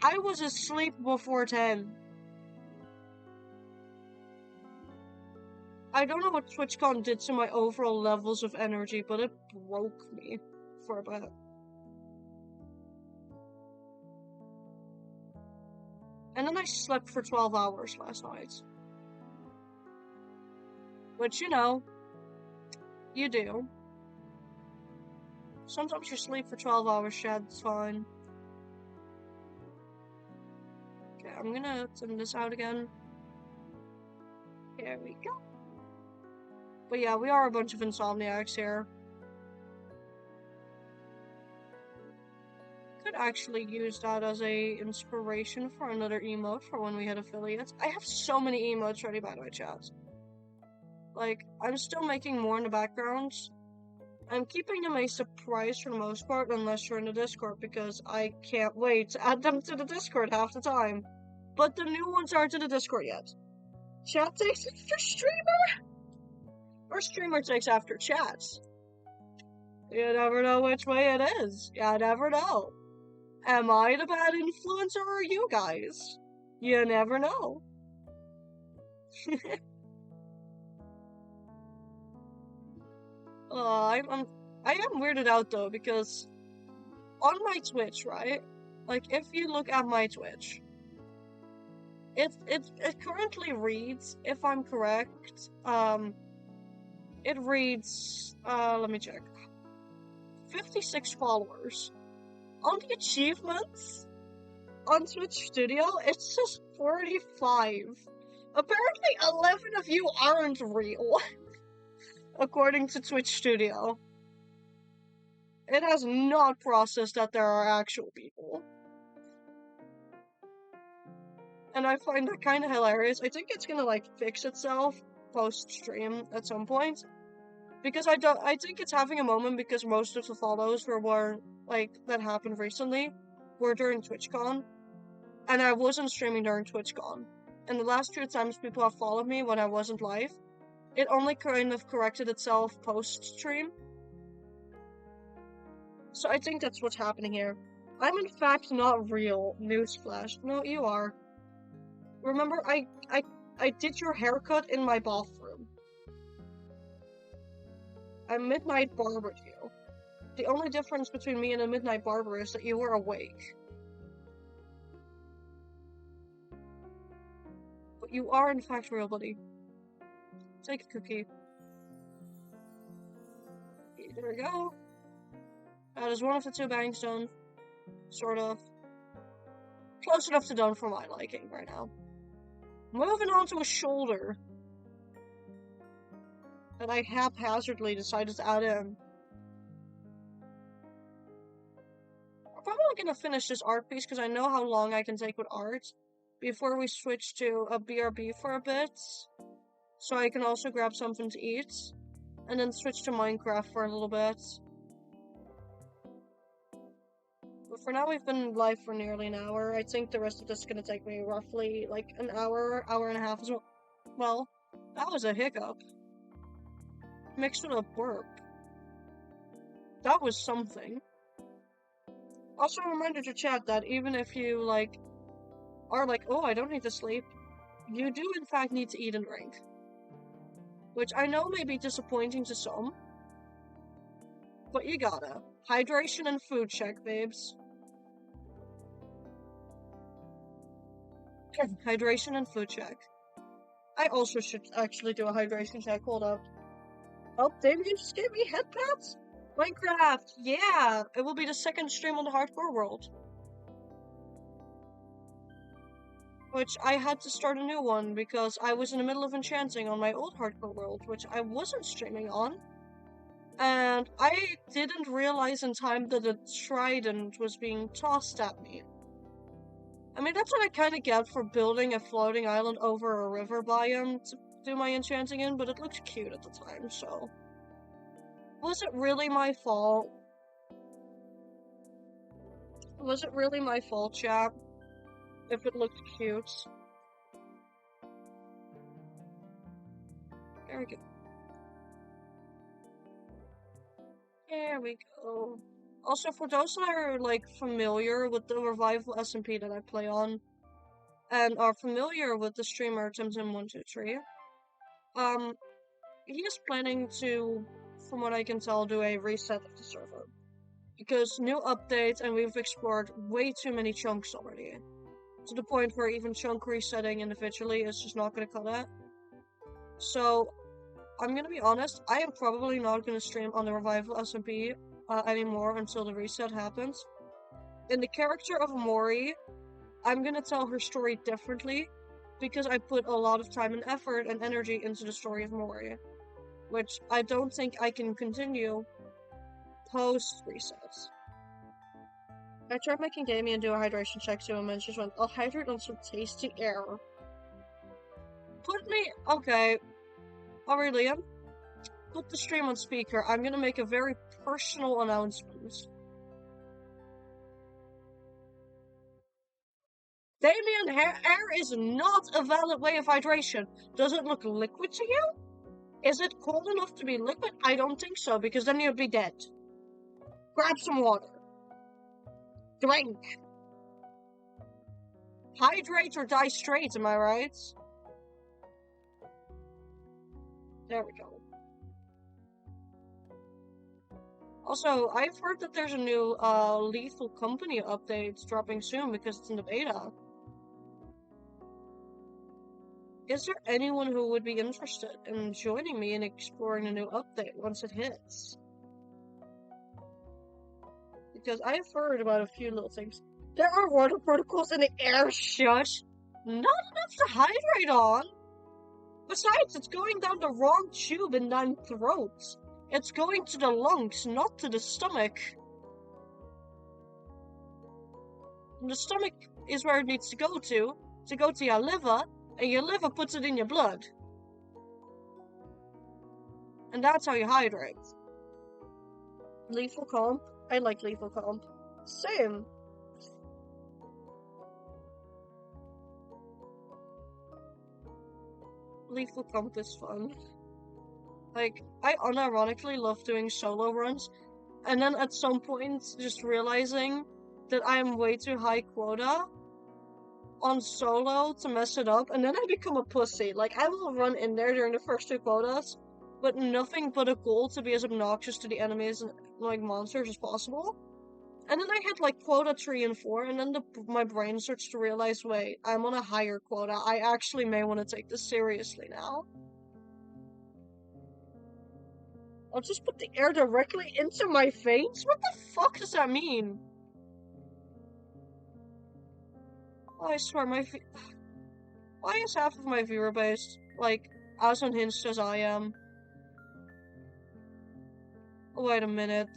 I was asleep before 10. I don't know what TwitchCon did to my overall levels of energy, but it broke me for a bit. And then I slept for 12 hours last night. Which, you know, you do. Sometimes you sleep for 12 hours, Shad, it's fine. Okay, I'm gonna send this out again. There we go. But yeah, we are a bunch of insomniacs here. Could actually use that as a inspiration for another emote for when we hit affiliates. I have so many emotes ready by my chat. Like, I'm still making more in the background. I'm keeping them a surprise for the most part, unless you're in the Discord, because I can't wait to add them to the Discord half the time. But the new ones aren't in the Discord yet. Chat takes after streamer? Or streamer takes after chats? You never know which way it is. You never know. Am I the bad influencer or you guys? You never know. I am weirded out though, because on my Twitch, right? Like, if you look at my Twitch, it currently reads, if I'm correct, it reads, let me check, 56 followers. On the achievements on Twitch Studio, it says 45. Apparently 11 of you aren't real, according to Twitch Studio. It has not processed that there are actual people. And I find that kind of hilarious. I think it's gonna, like, fix itself post-stream at some point. Because I think it's having a moment because most of the follows were like, that happened recently were during Twitchcon. And I wasn't streaming during Twitchcon. And the last few times people have followed me when I wasn't live, it only kind of corrected itself post-stream. So I think that's what's happening here. I'm in fact not real. Newsflash. No, you are. Remember, I did your haircut in my bathroom. I midnight barbered you. The only difference between me and a midnight barber is that you were awake. But you are in fact real, buddy. Take a cookie. There we go. That is one of the two bangs done. Sort of. Close enough to done for my liking right now. Moving on to a shoulder that I haphazardly decided to add in. I'm probably gonna finish this art piece because I know how long I can take with art before we switch to a BRB for a bit, so I can also grab something to eat, and then switch to Minecraft for a little bit. But for now, we've been live for nearly an hour. I think the rest of this is gonna take me roughly like an hour, hour and a half as well. Well, that was a hiccup. Mixed with a burp. That was something. Also, a reminder to chat that even if you, like, are like, oh, I don't need to sleep, you do in fact need to eat and drink. Which I know may be disappointing to some, but you gotta. Hydration and food check, babes. Hydration and food check. I also should actually do a hydration check, hold up. Oh, David, you just gave me headpads? Minecraft, yeah! It will be the second stream on the hardcore world. Which I had to start a new one because I was in the middle of enchanting on my old hardcore world, which I wasn't streaming on. And I didn't realize in time that a trident was being tossed at me. I mean, that's what I kind of get for building a floating island over a river biome to do my enchanting in, but it looked cute at the time, so... Was it really my fault? Was it really my fault, chat? If it looked cute? There we go. There we go. Also, for those that are, like, familiar with the Revival SMP that I play on, and are familiar with the streamer TimTim123, he is planning to, from what I can tell, do a reset of the server. Because new updates, and we've explored way too many chunks already. To the point where even chunk resetting individually is just not gonna cut it. So, I'm gonna be honest, I am probably not gonna stream on the Revival SMP anymore until the reset happens. In the character of Mori, I'm gonna tell her story differently, because I put a lot of time and effort and energy into the story of Mori, which I don't think I can continue post-resets. I tried making Gamey and do a hydration check too, and then she just went, I'll hydrate on some tasty air. Put me... Okay. Aurelian, put the stream on speaker. I'm gonna make a very personal announcement. Damien, air is not a valid way of hydration. Does it look liquid to you? Is it cold enough to be liquid? I don't think so, because then you'd be dead. Grab some water. Drink. Hydrate or die straight, am I right? There we go. Also, I've heard that there's a new Lethal Company update dropping soon because it's in the beta. Is there anyone who would be interested in joining me in exploring the new update once it hits? Because I've heard about a few little things. There are water particles in the air, shush! Not enough to hydrate on! Besides, it's going down the wrong tube in 9 throats. It's going to the lungs, not to the stomach. And the stomach is where it needs to go to your liver, and your liver puts it in your blood. And that's how you hydrate. Lethal comp? I like lethal comp. Same. Lethal comp is fun. Like, I unironically love doing solo runs, and then at some point just realizing that I am way too high quota on solo to mess it up, and then I become a pussy. Like, I will run in there during the first 2 quotas, but nothing but a goal to be as obnoxious to the enemies and, like, monsters as possible. And then I hit, like, quota 3 and 4, and then my brain starts to realize, wait, I'm on a higher quota. I actually may want to take this seriously now. I'll just put the air directly into my veins? What the fuck does that mean? Oh, I swear, why is half of my viewer base, like, as unhinged as I am? Wait a minute.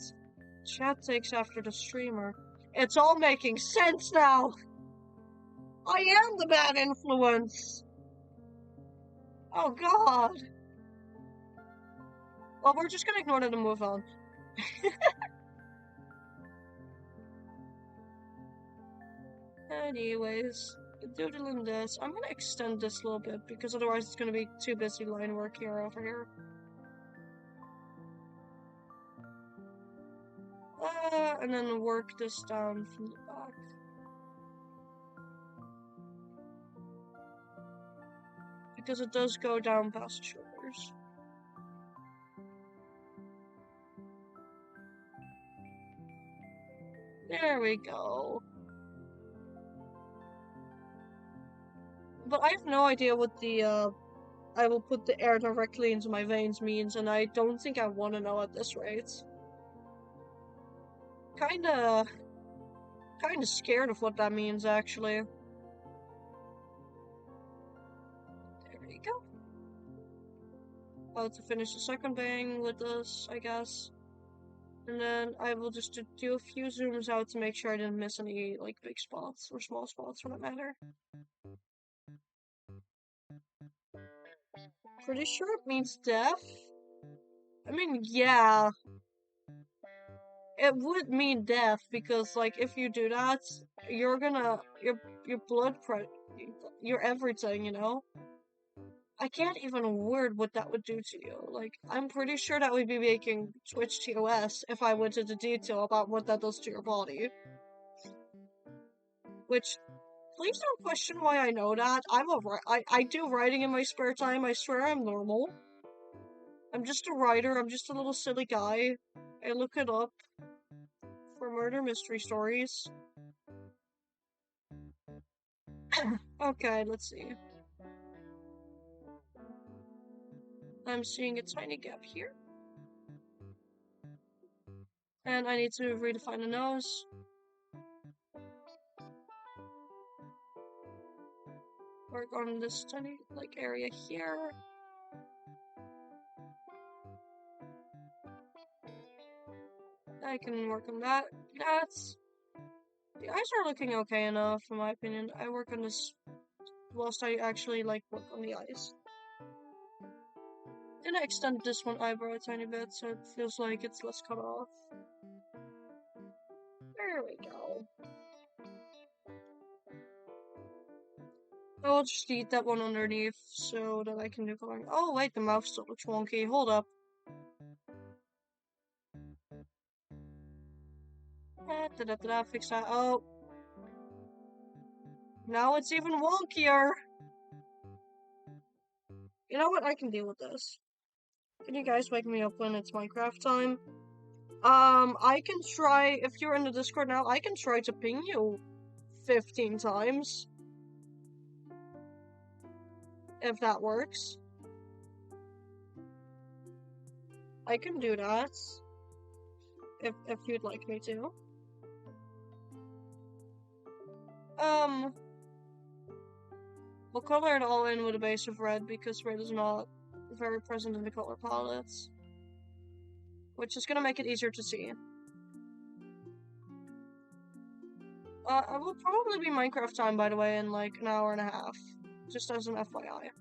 Chat takes after the streamer. It's all making sense now! I am the bad influence! Oh god! Well, we're just gonna ignore that and move on. Anyways, doodling this. I'm gonna extend this a little bit, because otherwise it's gonna be too busy line work here over here. And then work this down from the back. Because it does go down past the shoulders. There we go. But I have no idea what the, I will put the air directly into my veins means, and I don't think I want to know at this rate. Kinda scared of what that means, actually. There we go. About to finish the second bang with this, I guess. And then I will just do a few zooms out to make sure I didn't miss any, like, big spots, or small spots for that matter. Pretty sure it means death. I mean, yeah. It would mean death, because, like, if you do that, you're gonna, your blood pressure, your everything, you know? I can't even word what that would do to you. Like, I'm pretty sure that would be making Twitch TOS if I went into detail about what that does to your body. Which, please don't question why I know that. I do writing in my spare time. I swear I'm normal. I'm just a writer. I'm just a little silly guy. I look it up for murder mystery stories. Okay, let's see. I'm seeing a tiny gap here. And I need to redefine the nose. Work on this tiny, like, area here. I can work on that. The eyes are looking okay enough, in my opinion. I work on this whilst I actually, like, work on the eyes. I'm gonna extend this one eyebrow a tiny bit so it feels like it's less cut off. There we go. I'll just eat that one underneath so that I can do coloring. Oh wait, the mouth still looks wonky. Hold up. Fix that. Oh. Now it's even wonkier. You know what? I can deal with this. Can you guys wake me up when it's Minecraft time? I can try, if you're in the Discord now, I can try to ping you 15 times. If that works. I can do that. If you'd like me to. We'll color it all in with a base of red because red is not very present in the color palettes. Which is gonna make it easier to see. It will probably be Minecraft time, by the way, in like an hour and a half. Just as an FYI.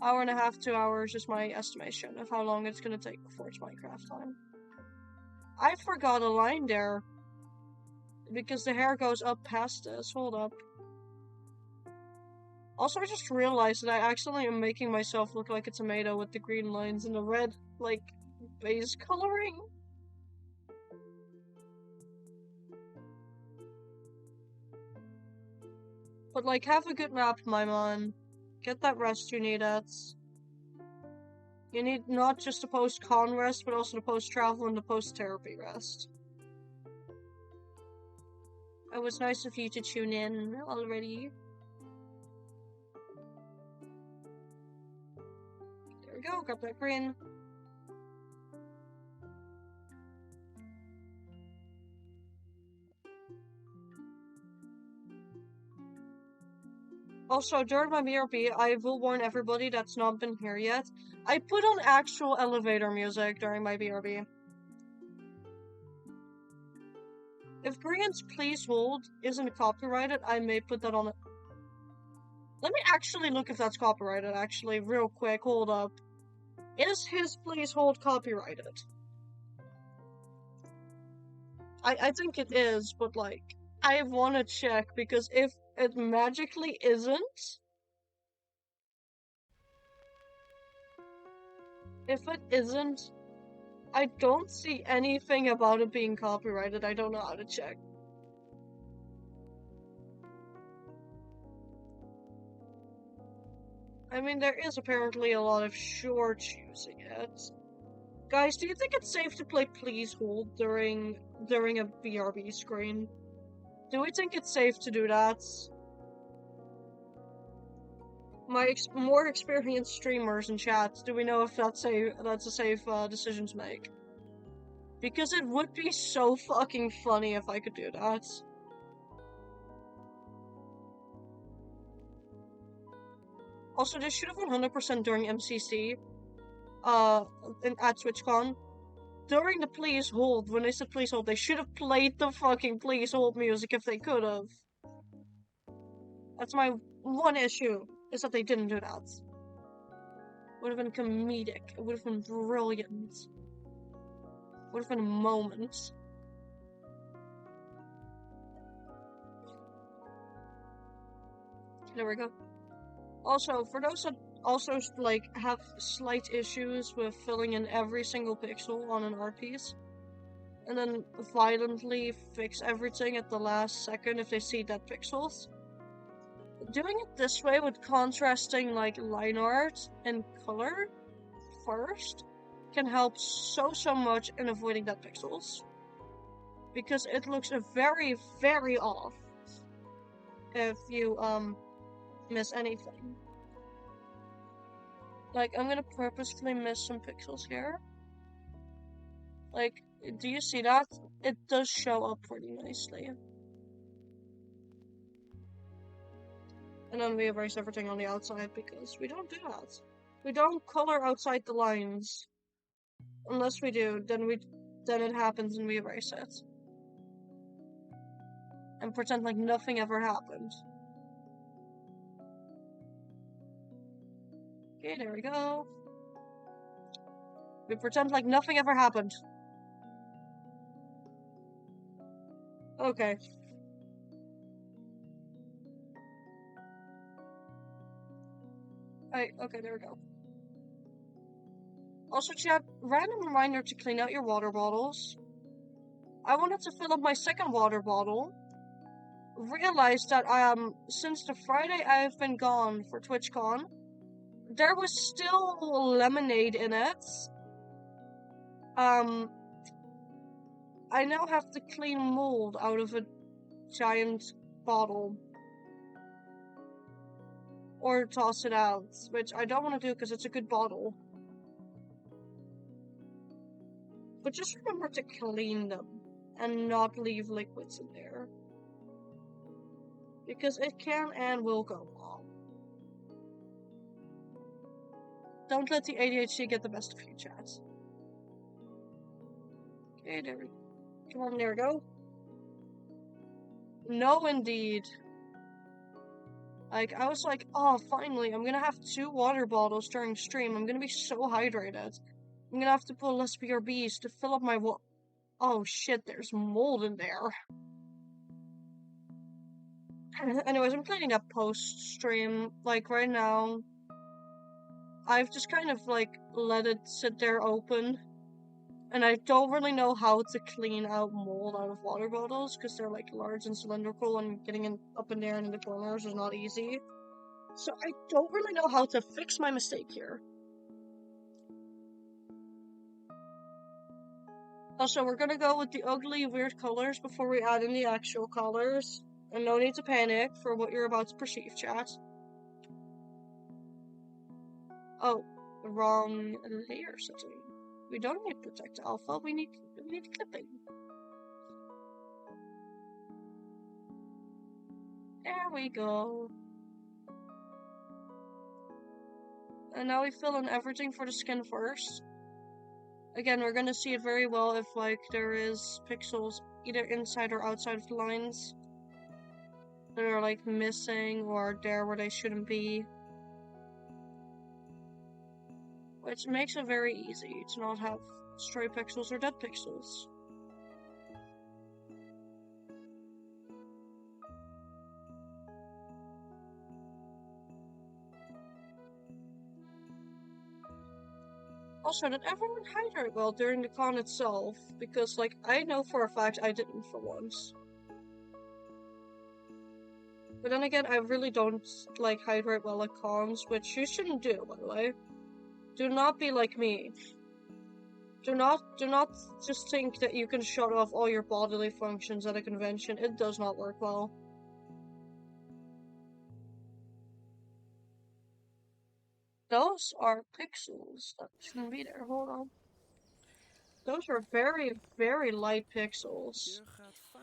Hour and a half, 2 hours is my estimation of how long it's gonna take before it's Minecraft time. I forgot a line there. Because the hair goes up past this. Hold up. Also, I just realized that I accidentally am making myself look like a tomato with the green lines and the red, like, base coloring. But, like, have a good nap, my man. Get that rest you need at. You need not just the post-con rest, but also the post-travel and the post-therapy rest. It was nice of you to tune in already. There we go, got that green. Also, during my BRB, I will warn everybody that's not been here yet, I put on actual elevator music during my BRB. If Brian's Please Hold isn't copyrighted, I may put that on it. Let me actually look if that's copyrighted, actually, real quick, hold up. Is his Please Hold copyrighted? I think it is, but, like, I wanna check, because if it magically isn't... If it isn't, I don't see anything about it being copyrighted. I don't know how to check. I mean, there is apparently a lot of shorts using it. Guys, do you think it's safe to play Please Hold during a BRB screen? Do we think it's safe to do that? My more experienced streamers in chat, do we know if that's a safe decision to make? Because it would be so fucking funny if I could do that. Also, this should have 100% during MCC, at Twitchcon. During the Please Hold, when they said Please Hold, they should have played the fucking Please Hold music if they could have. That's my one issue, is that they didn't do that. Would have been comedic. It would have been brilliant. Would have been a moment. There we go. Also, for those that also, like, have slight issues with filling in every single pixel on an art piece, and then violently fix everything at the last second if they see dead pixels, doing it this way with contrasting, like, line art and color first can help so much in avoiding dead pixels. Because it looks very, very off if you, miss anything. Like, I'm gonna purposefully miss some pixels here. Like, do you see that? It does show up pretty nicely. And then we erase everything on the outside because we don't do that. We don't color outside the lines. Unless we do, then it happens and we erase it. And pretend like nothing ever happened. Okay, there we go. We pretend like nothing ever happened. Okay. Okay, there we go. Also, chat, random reminder to clean out your water bottles. I wanted to fill up my second water bottle. Realized that since the Friday I've been gone for TwitchCon, there was still lemonade in it. I now have to clean mold out of a giant bottle. Or toss it out, which I don't want to do because it's a good bottle. But just remember to clean them and not leave liquids in there. Because it can and will go wrong. Don't let the ADHD get the best of you, chat. Okay, there we go. Come on, there we go. No, indeed. Like, I was like, oh, finally, I'm gonna have 2 water bottles during stream. I'm gonna be so hydrated. I'm gonna have to pull less BRBs to fill up my Oh shit, there's mold in there. Anyways, I'm cleaning up post-stream. Like, right now, I've just kind of, like, let it sit there open. And I don't really know how to clean out mold out of water bottles, because they're, like, large and cylindrical, and getting it up in there and in the corners is not easy. So I don't really know how to fix my mistake here. Also, we're gonna go with the ugly, weird colors before we add in the actual colors. And no need to panic for what you're about to perceive, chat. Oh, the wrong layer setting. We don't need Protect Alpha, we need clipping. There we go. And now we fill in everything for the skin first. Again, we're gonna see it very well if, like, there is pixels either inside or outside of the lines that are, like, missing or there where they shouldn't be. Which makes it very easy to not have stray pixels or dead pixels. Also, did everyone hydrate well during the con itself? Because, like, I know for a fact I didn't for once. But then again, I really don't, like, hydrate well at cons, which you shouldn't do, by the way. Do not be like me. Do not just think that you can shut off all your bodily functions at a convention. It does not work well. Those are pixels that shouldn't be there. Hold on. Those are very, very light pixels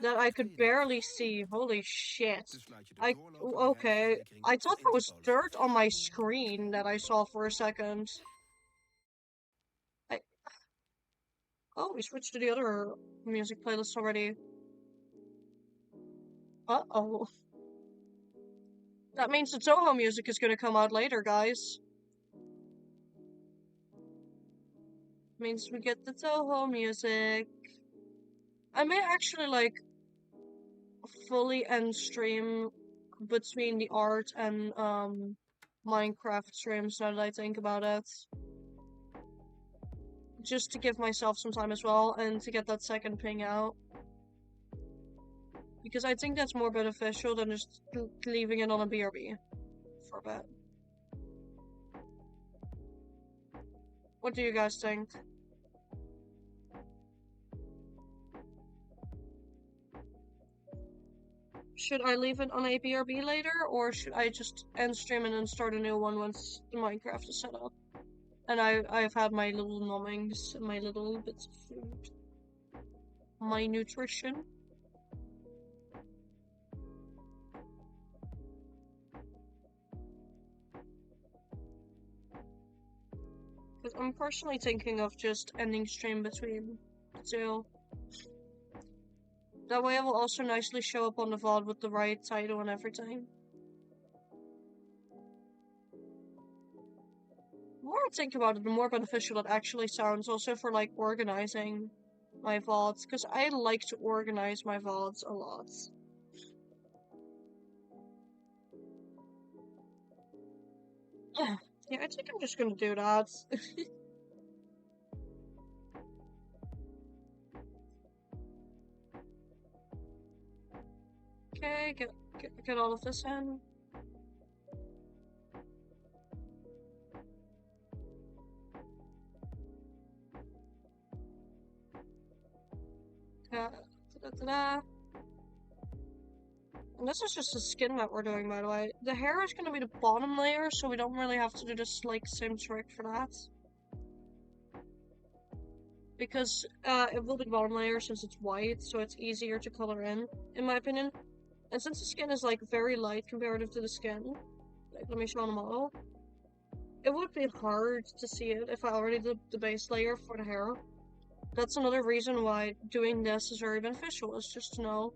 that I could barely see. Holy shit. Okay. I thought there was dirt on my screen that I saw for a second. Oh, we switched to the other music playlist already. Uh-oh. That means the Toho music is gonna come out later, guys. Means we get the Toho music. I may actually, like, fully end stream between the art and, Minecraft streams now that I think about it. Just to give myself some time as well, and to get that second ping out. Because I think that's more beneficial than just leaving it on a BRB for a bit. What do you guys think? Should I leave it on a BRB later, or should I just end stream and then start a new one once the Minecraft is set up? And I've had my little numbings, my little bits of food. My nutrition. Because I'm personally thinking of just ending stream between the two. That way it will also nicely show up on the VOD with the right title and everything. The more I think about it, the more beneficial it actually sounds, also for, like, organizing my VODs, because I like to organize my VODs a lot. Yeah, I think I'm just gonna do that. Okay, get all of this in. Da-da-da-da. And this is just the skin that we're doing, by the way. The hair is gonna be the bottom layer, so we don't really have to do this, like, same trick for that. Because, it will be the bottom layer since it's white, so it's easier to color in my opinion. And since the skin is, like, very light comparative to the skin, like, let me show on the model. It would be hard to see it if I already did the base layer for the hair. That's another reason why doing this is very beneficial, is just to know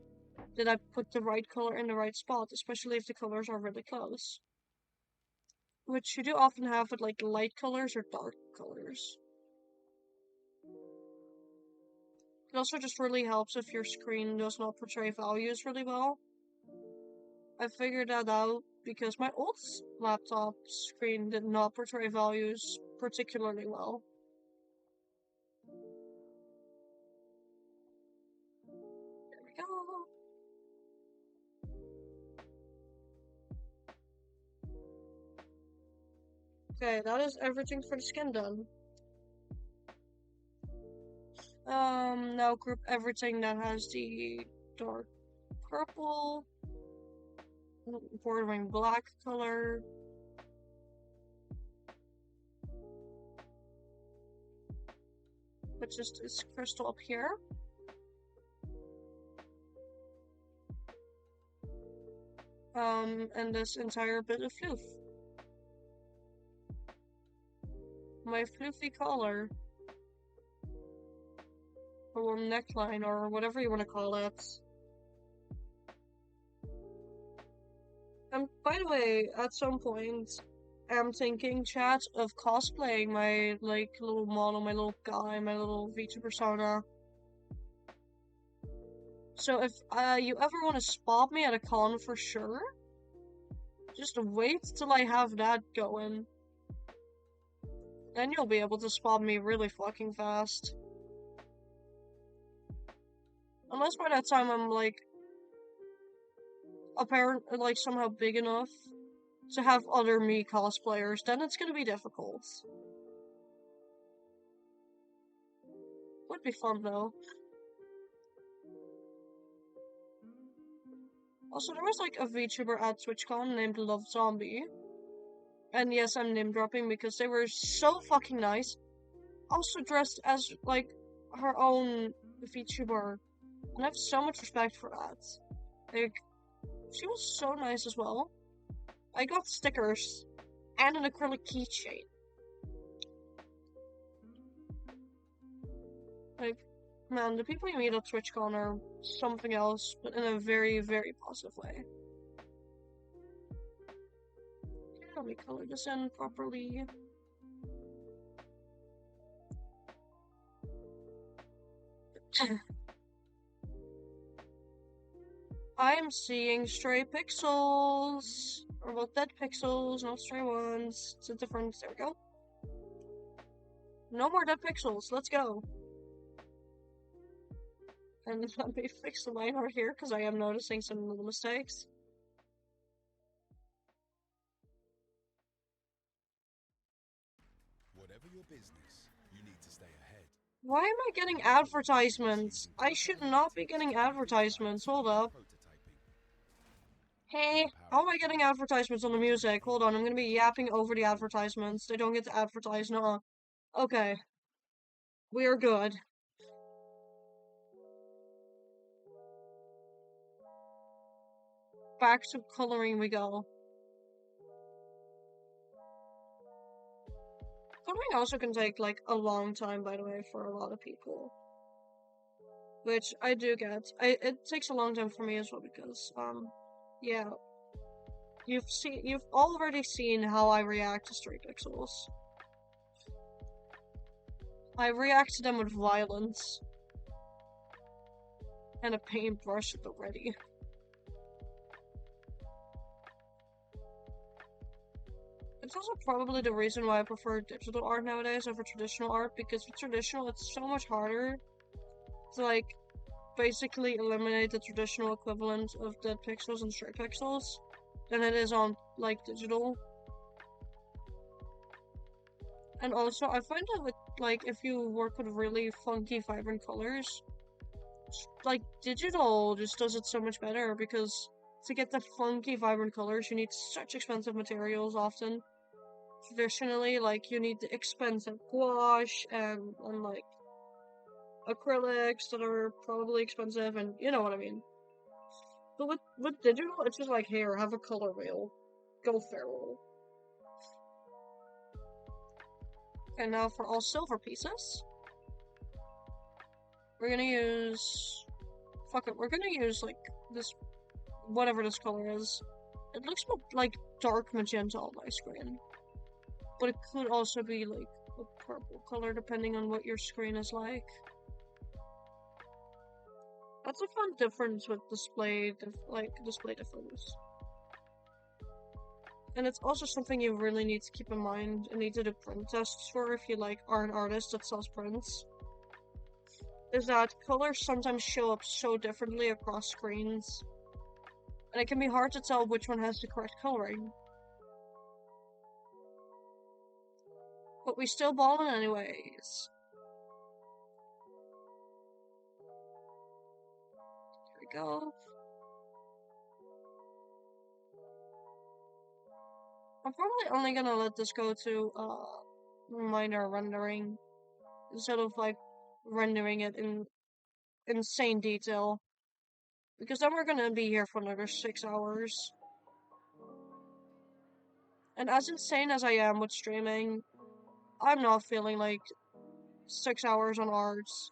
that I put the right color in the right spot, especially if the colors are really close. Which you do often have with like light colors or dark colors. It also just really helps if your screen does not portray values really well. I figured that out because my old laptop screen did not portray values particularly well. There we go. Okay, that is everything for the skin done. Now group everything that has the dark purple, bordering black color, which is this crystal up here. And this entire bit of floof. My floofy collar. Or neckline, or whatever you want to call it. And by the way, at some point, I'm thinking, chat, of cosplaying my, like, little model, my little guy, my little Vita persona. So if you ever want to spot me at a con for sure, just wait till I have that going. Then you'll be able to spot me really fucking fast. Unless by that time I'm, like, apparently, like, somehow big enough to have other me cosplayers, then it's gonna be difficult. Would be fun, though. Also, there was, like, a VTuber at Twitchcon named Love Zombie. And yes, I'm name dropping because they were so fucking nice. Also dressed as, like, her own VTuber. And I have so much respect for that. Like, she was so nice as well. I got stickers and an acrylic keychain. Like, man, the people you meet at TwitchCon are something else, but in a very, very positive way. Okay, let me color this in properly. I'm seeing stray pixels. Or, well, dead pixels, not stray ones. It's a difference. There we go. No more dead pixels. Let's go. And let me fix the line right here, because I am noticing some little mistakes. Whatever your business, you need to stay ahead. Why am I getting advertisements? I should not be getting advertisements. Hold up. Hey, how am I getting advertisements on the music? Hold on, I'm gonna be yapping over the advertisements. They don't get to advertise, no. Okay. We are good. Back to coloring we go. Coloring also can take, like, a long time, by the way, for a lot of people. Which I do get. It takes a long time for me as well because, yeah. You've already seen how I react to stray pixels. I react to them with violence. And a paintbrush at the ready. It's also probably the reason why I prefer digital art nowadays over traditional art, because with traditional, it's so much harder to, like, basically eliminate the traditional equivalent of dead pixels and stray pixels than it is on, like, digital. And also, I find that with, like, if you work with really funky, vibrant colors, like, digital just does it so much better, because to get the funky, vibrant colors, you need such expensive materials often. Traditionally, like, you need the expensive gouache and like, acrylics that are probably expensive, and you know what I mean. But with digital, it's just like, here, have a color wheel. Go feral. And now for all silver pieces, we're gonna use... Fuck it, we're gonna use, like, this... whatever this color is. It looks like dark magenta on my screen. But it could also be, like, a purple color, depending on what your screen is like. That's a fun difference with display difference. And it's also something you really need to keep in mind and need to do print tests for if you, like, are an artist that sells prints. Is that colors sometimes show up so differently across screens, and it can be hard to tell which one has the correct coloring. But we still ballin' anyways. Here we go. I'm probably only gonna let this go to, minor rendering, instead of, like, rendering it in insane detail. Because then we're gonna be here for another 6 hours. And as insane as I am with streaming, I'm not feeling like 6 hours on arts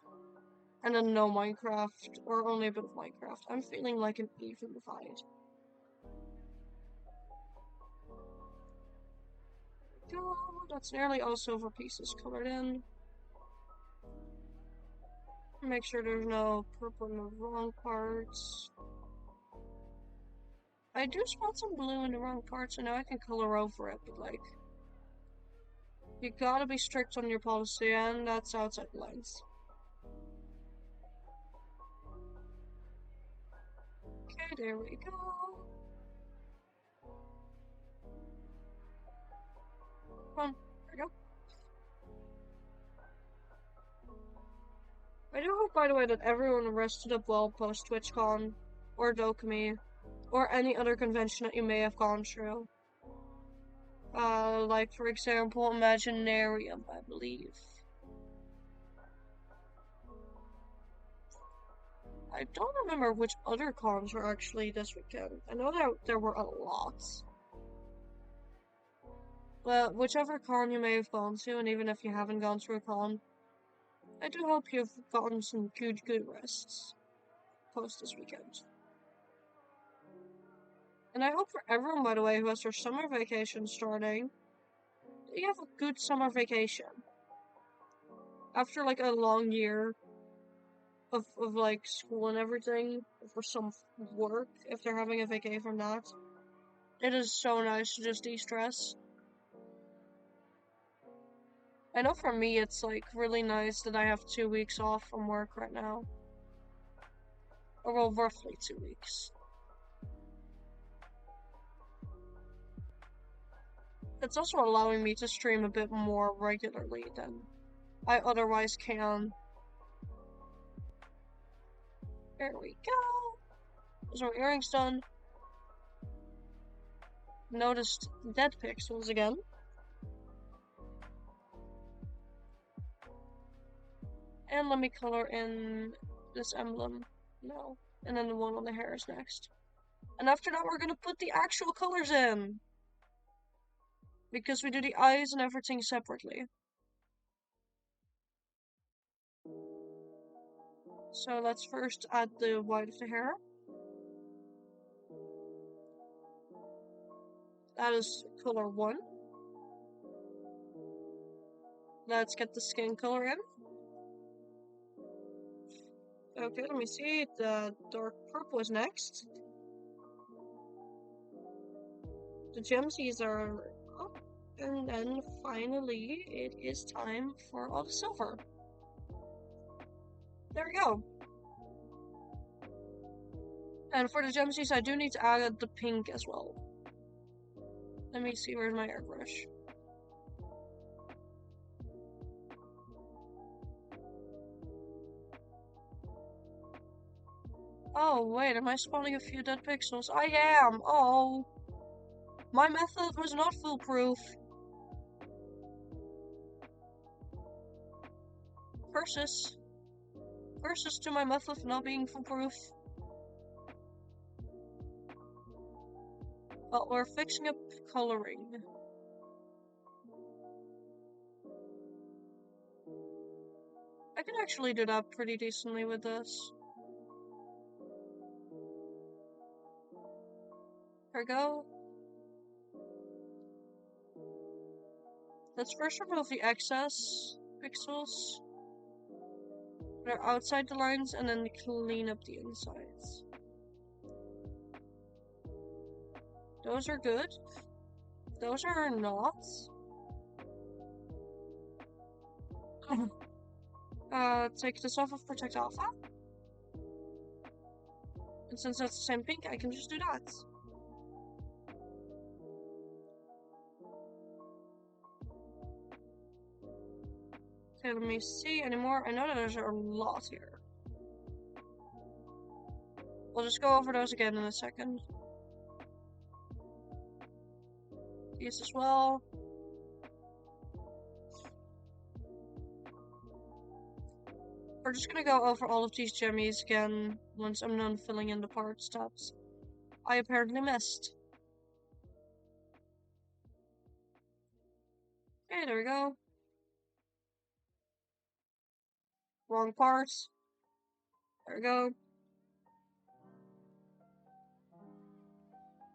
and then no Minecraft, or only a bit of Minecraft. I'm feeling like an even divide. Go, that's nearly all silver pieces colored in. Make sure there's no purple in the wrong parts. I do spot some blue in the wrong parts, and now I can color over it, but, like, you gotta be strict on your policy, and that's outside the lines. Okay, there we go. Come on, there we go. I do hope, by the way, that everyone rested up well post Twitchcon, or Dokumi, or any other convention that you may have gone through. Like, for example, Imaginarium, I believe. I don't remember which other cons were actually this weekend. I know there were a lot. But whichever con you may have gone to, and even if you haven't gone to a con, I do hope you've gotten some good rests post this weekend. And I hope for everyone, by the way, who has their summer vacation starting, that you have a good summer vacation. After, like, a long year of like, school and everything, for some work, if they're having a vacay from that, it is so nice to just de-stress. I know for me, it's, like, really nice that I have 2 weeks off from work right now. Or, well, roughly 2 weeks. It's also allowing me to stream a bit more regularly than I otherwise can. There we go! Those are earrings done. Noticed dead pixels again. And let me color in this emblem. No. And then the one on the hair is next. And after that, we're gonna put the actual colors in. Because we do the eyes and everything separately. So let's first add the white of the hair. That is color 1. Let's get the skin color in. Okay, let me see. The dark purple is next. The gemsies are... Oh, And then finally, it is time for all the silver. There we go. And for the gemstones, I do need to add the pink as well. Let me see, where's my airbrush? Oh, wait, am I spawning a few dead pixels? I am! Oh! My method was not foolproof. Curses. Curses to my method for not being foolproof. But we're fixing up coloring. I can actually do that pretty decently with this. There we go. Let's first remove the excess pixels. They're outside the lines, and then clean up the insides. Those are good. Those are not. Take this off of Protect Alpha. And since that's the same pink, I can just do that. Okay, let me see anymore. I know that there's a lot here. We'll just go over those again in a second. These as well. We're just gonna go over all of these gemmies again once I'm done filling in the part steps I apparently missed. Okay, there we go. Wrong part. There we go.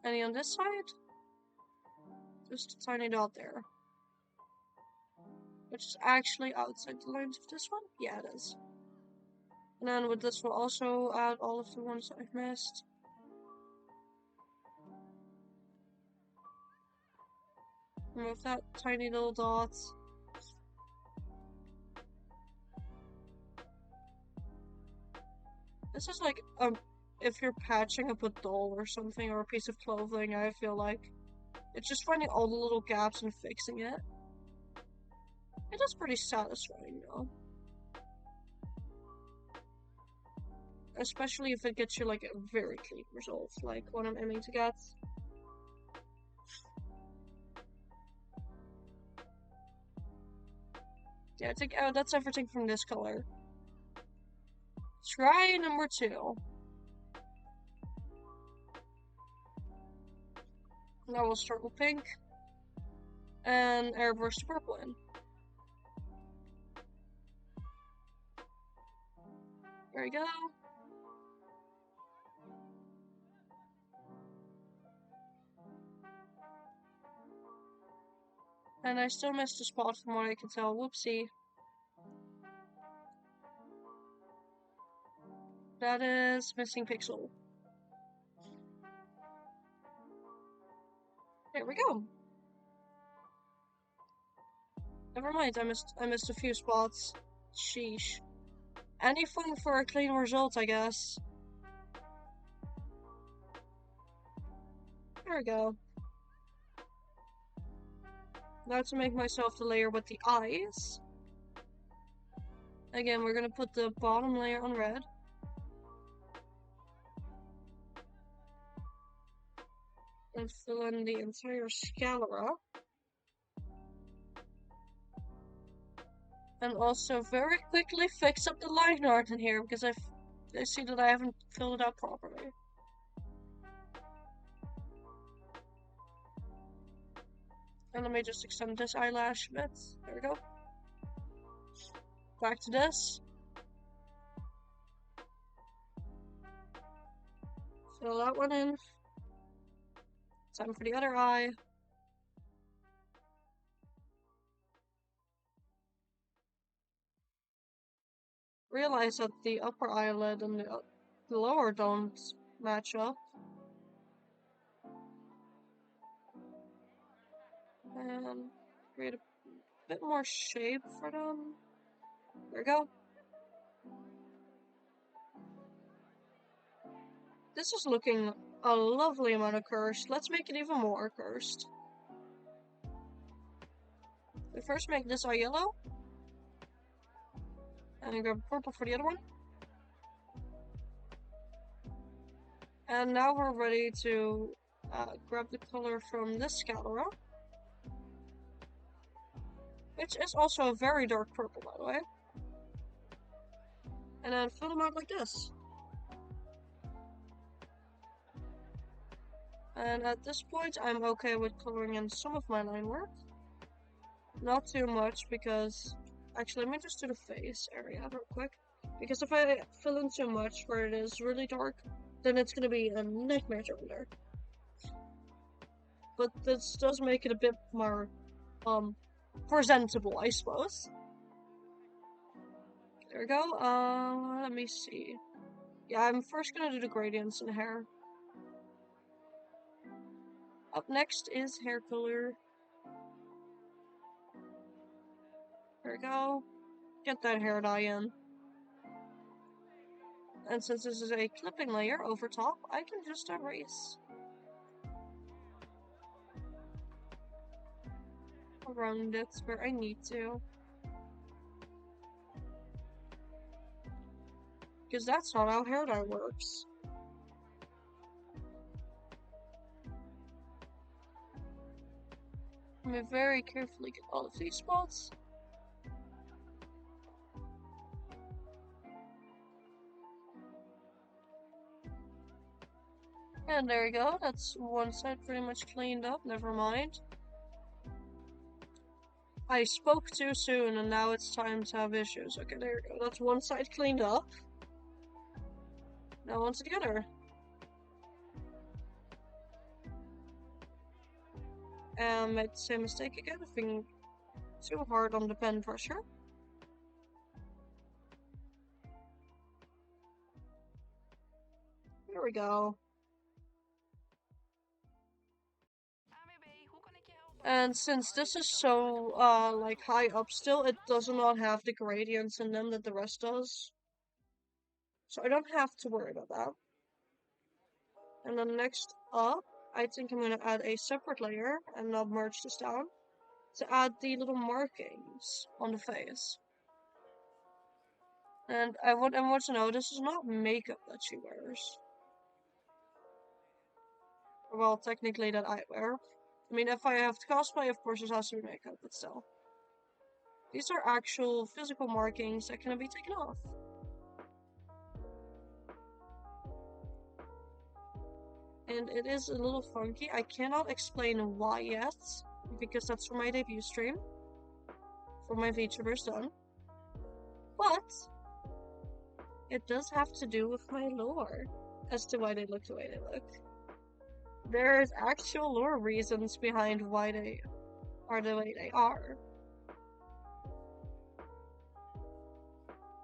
Any on this side? Just a tiny dot there. Which is actually outside the lines of this one? Yeah, it is. And then with this, we'll also add all of the ones I've missed. Remove that tiny little dot. This is like, if you're patching up a doll or something, or a piece of clothing, I feel like. It's just finding all the little gaps and fixing it. It is pretty satisfying, though. Especially if it gets you, like, a very clean result, like what I'm aiming to get. Yeah, I think that's everything from this color. Try number 2. Now we'll start with pink. And airbrush the purple in. There we go. And I still missed a spot from what I can tell. Whoopsie. That is missing pixel. There we go. Never mind, I missed a few spots. Sheesh. Anything for a clean result, I guess. There we go. Now to make myself the layer with the eyes. Again, we're gonna put the bottom layer on red. And fill in the entire scalera. And also very quickly fix up the line art in here because I see that I haven't filled it out properly. And let me just extend this eyelash a bit. There we go. Back to this. Fill that one in. Time for the other eye. Realize that the upper eyelid and the lower don't match up. And create a bit more shape for them. There we go. This is looking a lovely amount of cursed. Let's make it even more cursed. We first make this our yellow. And then grab purple for the other one. And now we're ready to grab the color from this scalera. Which is also a very dark purple, by the way. And then fill them out like this. And at this point, I'm okay with coloring in some of my line work. Not too much, because... Actually, let me just do the face area real quick. Because if I fill in too much where it is really dark, then it's going to be a nightmare to render. But this does make it a bit more, presentable, I suppose. There we go. Let me see. Yeah, I'm first going to do the gradients in hair. Up next is hair color. There we go. Get that hair dye in. And since this is a clipping layer over top, I can just erase around it where I need to. Because that's not how hair dye works. Let me very carefully get all of these spots. And there we go, that's one side pretty much cleaned up, never mind. I spoke too soon and now it's time to have issues. Okay, there we go, that's one side cleaned up. Now onto the other. Made the same mistake again, being too hard on the pen pressure. There we go. And since this is so, like, high up still, it does not have the gradients in them that the rest does. So I don't have to worry about that. And then next up, I think I'm going to add a separate layer, and I'll merge this down, to add the little markings on the face. And I want everyone to know, this is not makeup that she wears. Well, technically that I wear. I mean, if I have to cosplay, of course it has to be makeup, but still. These are actual physical markings that can be taken off. And it is a little funky. I cannot explain why yet, because that's for my debut stream, for my VTubers done. But it does have to do with my lore as to why they look the way they look. There's actual lore reasons behind why they are the way they are.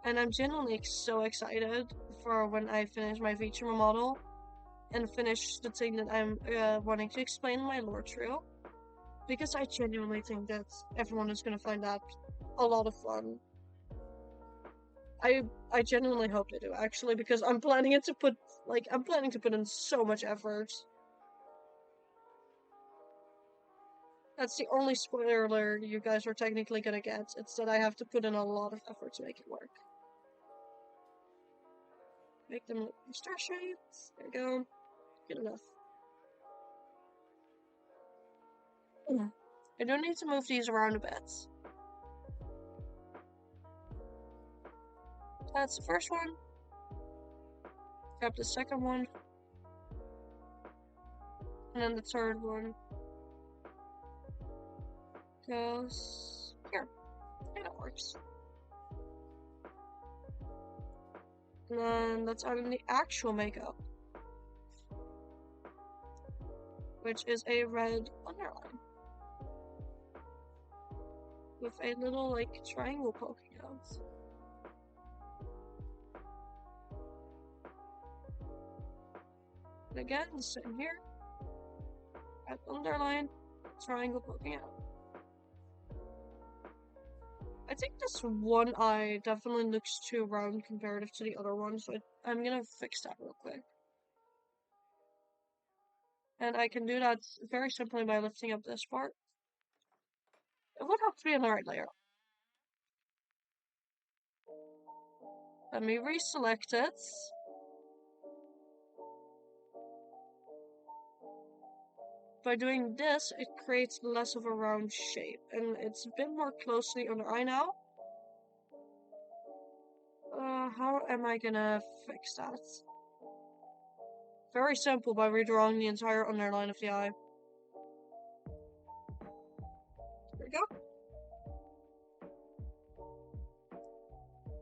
And I'm genuinely so excited for when I finish my VTuber model and finish the thing that I'm wanting to explain in my lore trio. Because I genuinely think that everyone is gonna find that a lot of fun. I genuinely hope they do, actually, because I'm planning to put in so much effort. That's the only spoiler you guys are technically gonna get. It's that I have to put in a lot of effort to make it work. Make them look star shapes. There we go. Good enough. I do need to move these around a bit. That's the first one. Grab the second one. And then the third one goes here. Yeah, that works. And then let's add in the actual makeup, which is a red underline with a little, like, triangle poking out. And again, the same here. Add underline, triangle poking out. think this one eye definitely looks too round comparative to the other one, so I'm gonna fix that real quick. And I can do that very simply by lifting up this part. It would have to be in the right layer. Let me reselect it. By doing this, it creates less of a round shape, and it's a bit more closely under eye now. How am I gonna fix that? Very simple, by redrawing the entire underline of the eye. There we go.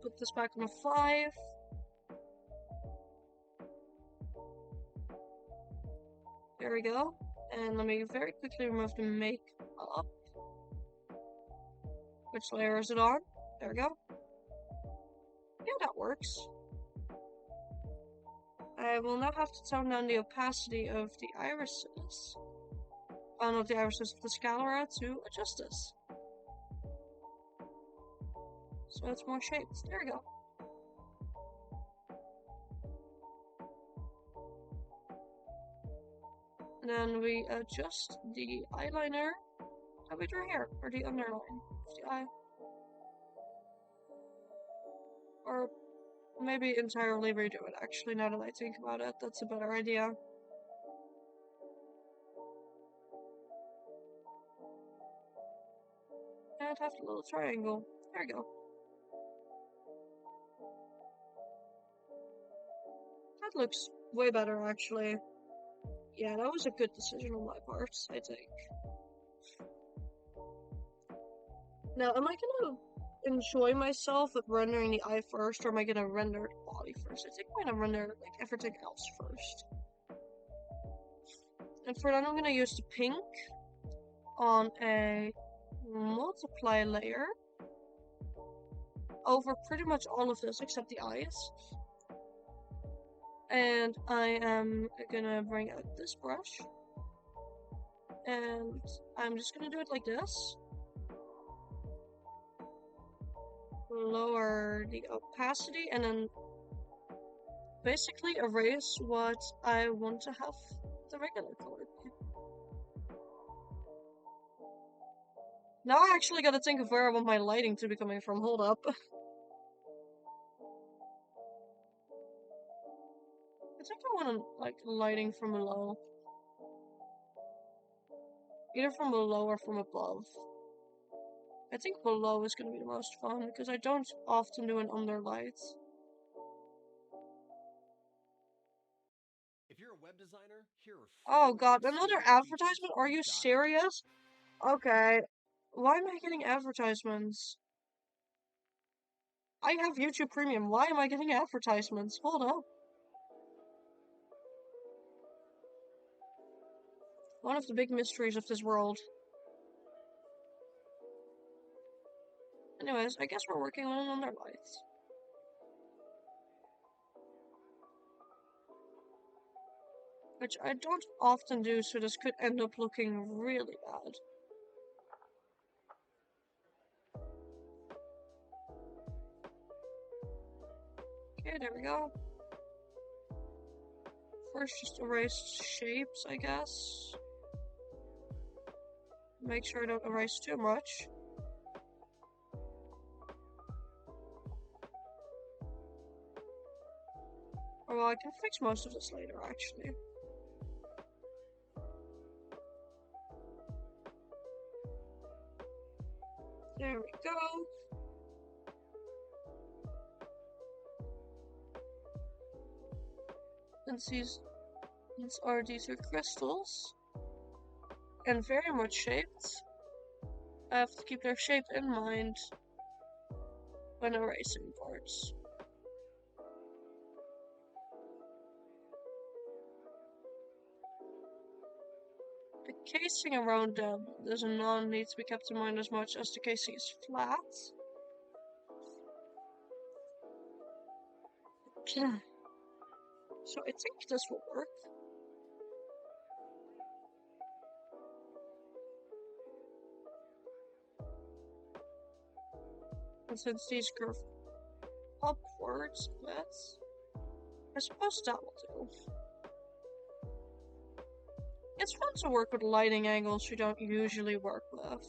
Put this back on a 5. There we go. And let me very quickly remove the makeup. Which layer is it on? There we go. Yeah, that works. I will now have to tone down the opacity of the irises. Not the irises of the scalera to adjust this. So it's more shaped. There we go. And then we adjust the eyeliner that we drew here, or the underline of the eye. Or maybe entirely redo it, actually, now that I think about it. That's a better idea. And have a little triangle. There we go. That looks way better, actually. Yeah, that was a good decision on my part, I think. Now, am I gonna enjoy myself with rendering the eye first, or am I gonna render the body first? I think I'm gonna render, like, everything else first. And for that, I'm gonna use the pink on a multiply layer over pretty much all of this except the eyes. And I am gonna bring out this brush. And I'm just gonna do it like this. Lower the opacity and then basically erase what I want to have the regular color be. Now I actually gotta think of where I want my lighting to be coming from. Hold up. I think I want like lighting from below. Either from below or from above. I think below is gonna be the most fun because I don't often do an underlight. If you're a web designer, here are Oh 4 god, another exciting advertisement? features Are you you gotta serious? Okay. Why am I getting advertisements? I have YouTube Premium. Why am I getting advertisements? Hold up. One of the big mysteries of this world. Anyways, I guess we're working on an underlight. Which I don't often do, so this could end up looking really bad. Okay, there we go. First, just erase shapes, I guess. Make sure I don't erase too much. Oh, well, I can fix most of this later, actually. There we go. And these are crystals. And very much shaped. I have to keep their shape in mind when erasing parts. The casing around them does not need to be kept in mind as much as the casing is flat. So I think this will work. And since these curve upwards, I suppose that will do. It's fun to work with lighting angles you don't usually work with.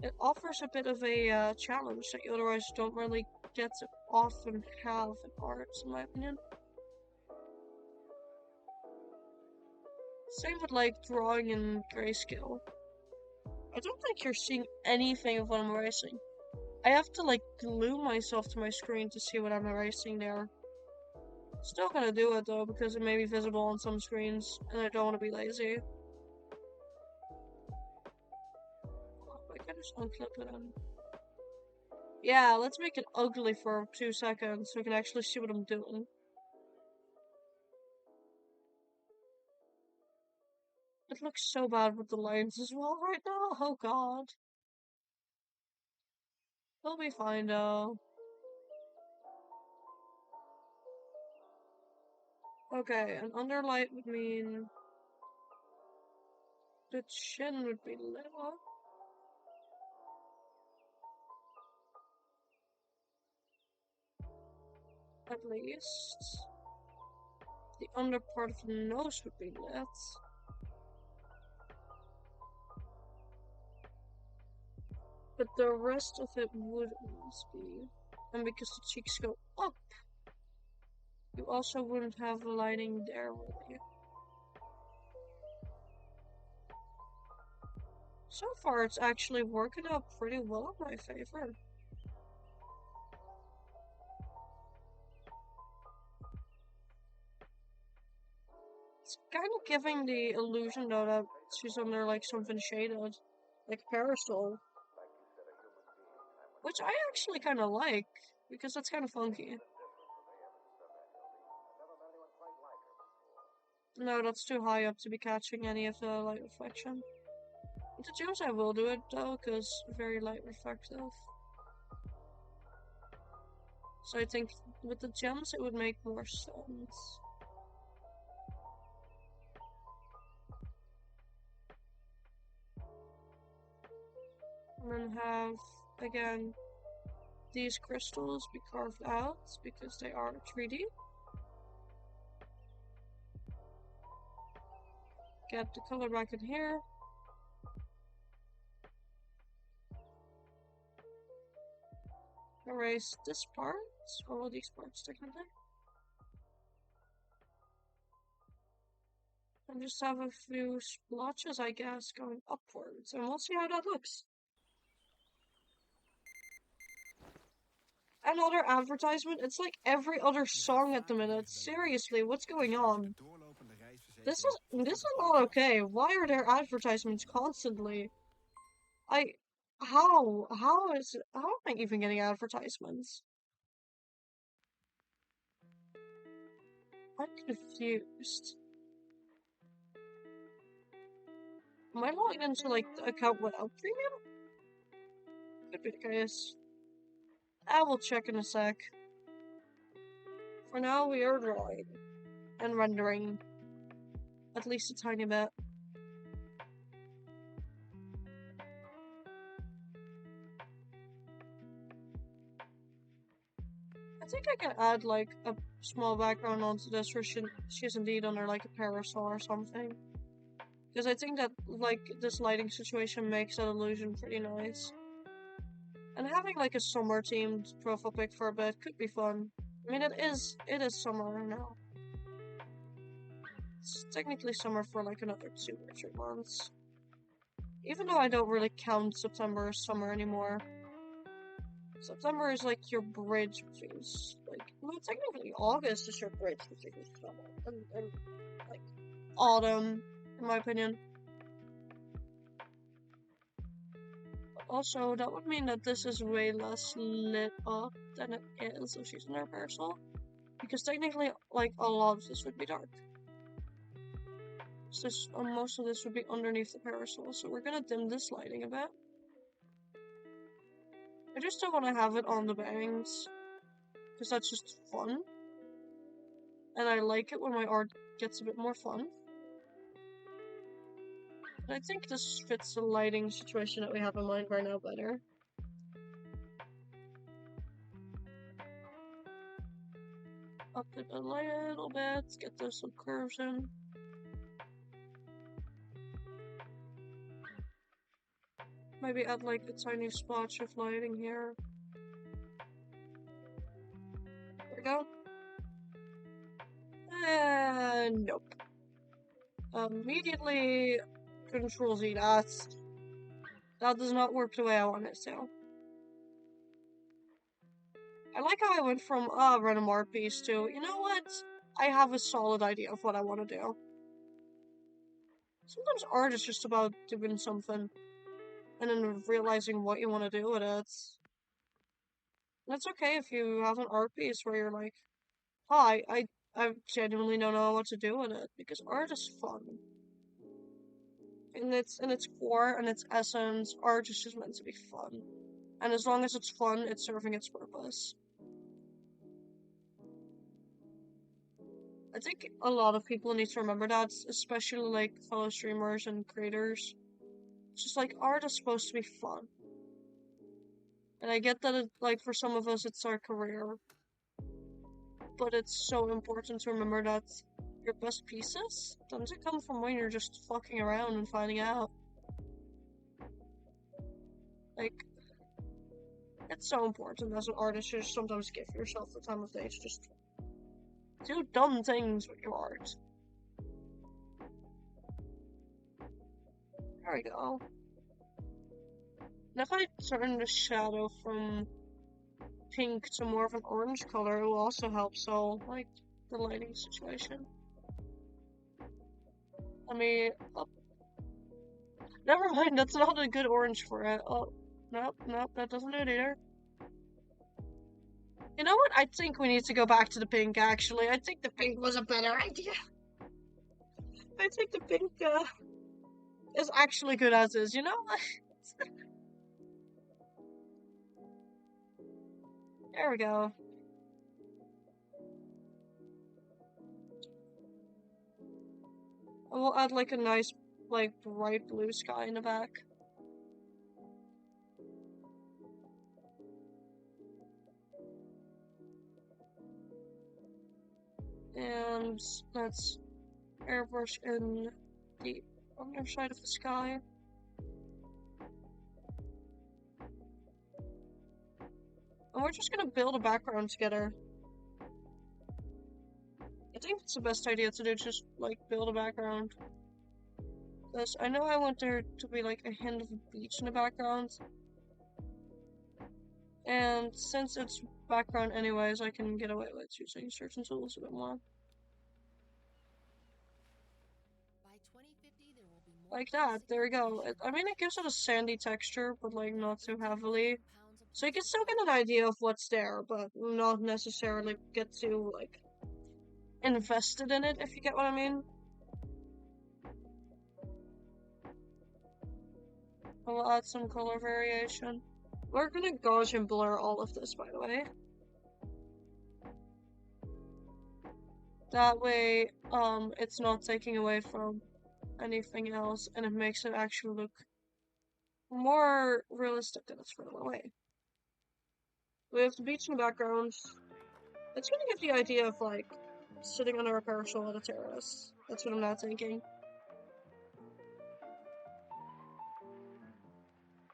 It offers a bit of a challenge that you otherwise don't really get to often have in arts, in my opinion. Same with like drawing in grayscale. I don't think you're seeing anything of what I'm erasing. I have to like glue myself to my screen to see what I'm erasing there. Still gonna do it though, because it may be visible on some screens, and I don't want to be lazy. I can just unclip it in. Yeah, let's make it ugly for 2 seconds so we can actually see what I'm doing. It looks so bad with the lines as well right now. Oh god. It'll be fine though. Okay, an underlight would mean the chin would be lit up. At least. The under part of the nose would be lit. But the rest of it wouldn't be. And because the cheeks go up, you also wouldn't have lighting there really. So far, it's actually working out pretty well in my favor. It's kind of giving the illusion though that she's under like something shaded, like parasol. Which I actually kind of like, because that's kind of funky. No, that's too high up to be catching any of the light reflection. With the gems I will do it though, because very light reflective. So I think with the gems it would make more sense. And then have, again, these crystals be carved out, because they are 3D. Get the color back in here. Erase this part, or all these parts technically. And just have a few splotches, I guess, going upwards, and we'll see how that looks. Another advertisement? It's like every other song at the minute. Seriously, what's going on? This is not okay. Why are there advertisements constantly? How am I even getting advertisements? I'm confused. Am I logged into like the account without premium? Could be the case. I will check in a sec. For now, we are drawing and rendering. At least a tiny bit. I think I can add like a small background onto this where she's indeed under like a parasol or something. Because I think that like this lighting situation makes that illusion pretty nice. And having like a summer themed profile pic for a bit could be fun. I mean, it is summer now. It's technically summer for like another 2 or 3 months. Even though I don't really count September as summer anymore. September is like your bridge between, like, well, technically August is your bridge between summer and like autumn, in my opinion. Also, that would mean that this is way less lit up than it is if she's in her parasol. Because technically, like, a lot of this would be dark. So most of this would be underneath the parasol, so we're gonna dim this lighting a bit. I just don't want to have it on the bangs, because that's just fun. And I like it when my art gets a bit more fun. But I think this fits the lighting situation that we have in mind right now better. Up it a little bit, get those some curves in. Maybe add like a tiny splotch of lighting here. There we go. And nope. Immediately Control Z. That does not work the way I want it to. I like how I went from random art piece to, you know what? I have a solid idea of what I want to do. Sometimes art is just about doing something and then realizing what you want to do with it. And it's okay if you have an art piece where you're like, hi, I genuinely don't know what to do with it, because art is fun. In its core and its essence, art is just meant to be fun. And as long as it's fun, it's serving its purpose. I think a lot of people need to remember that, especially like fellow streamers and creators. It's just like art is supposed to be fun. And I get that like for some of us it's our career. But it's so important to remember that your best pieces tend to come from when you're just fucking around and finding out. Like, it's so important as an artist to sometimes give yourself the time of day to just do dumb things with your art. There we go. And if I turn the shadow from pink to more of an orange color, it will also help, so, like, the lighting situation. Let me... Oh. Never mind, that's not a good orange for it. Oh, nope, that doesn't do it either. You know what? I think we need to go back to the pink, actually. I think the pink was a better idea. I think the pink, is actually good as is, you know? There we go. And we'll add like a nice, like, bright blue sky in the back. And let's airbrush in the underside of the sky. And we're just gonna build a background together. I think it's the best idea to do, just like build a background. Because I know I want there to be like a hint of a beach in the background. And since it's background anyways, I can get away with using certain tools a bit more. Like that, there we go. I mean, it gives it a sandy texture, but like not too heavily. So you can still get an idea of what's there, but not necessarily get too, like, invested in it, if you get what I mean. I'll add some color variation. We're gonna Gaussian blur all of this, by the way. That way, it's not taking away from anything else, and it makes it actually look more realistic than it's further away. We have the beach in the background. It's gonna give the idea of, like, sitting under a parasol at a terrace. That's what I'm now thinking.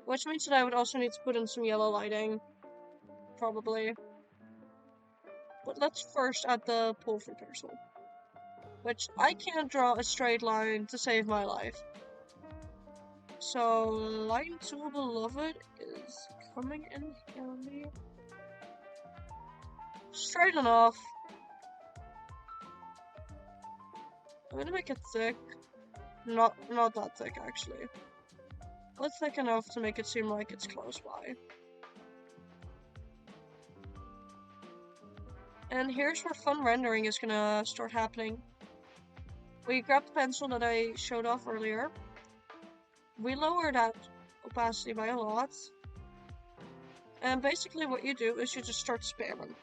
Which means that I would also need to put in some yellow lighting. Probably. But let's first add the portrait parasol. Which I can't draw a straight line to save my life. So, line 2 beloved is coming in handy. Straight enough. I'm gonna make it thick. Not that thick, actually. But thick enough to make it seem like it's close by. And here's where fun rendering is gonna start happening. We grabbed the pencil that I showed off earlier. We lower that opacity by a lot. And basically what you do is you just start spamming.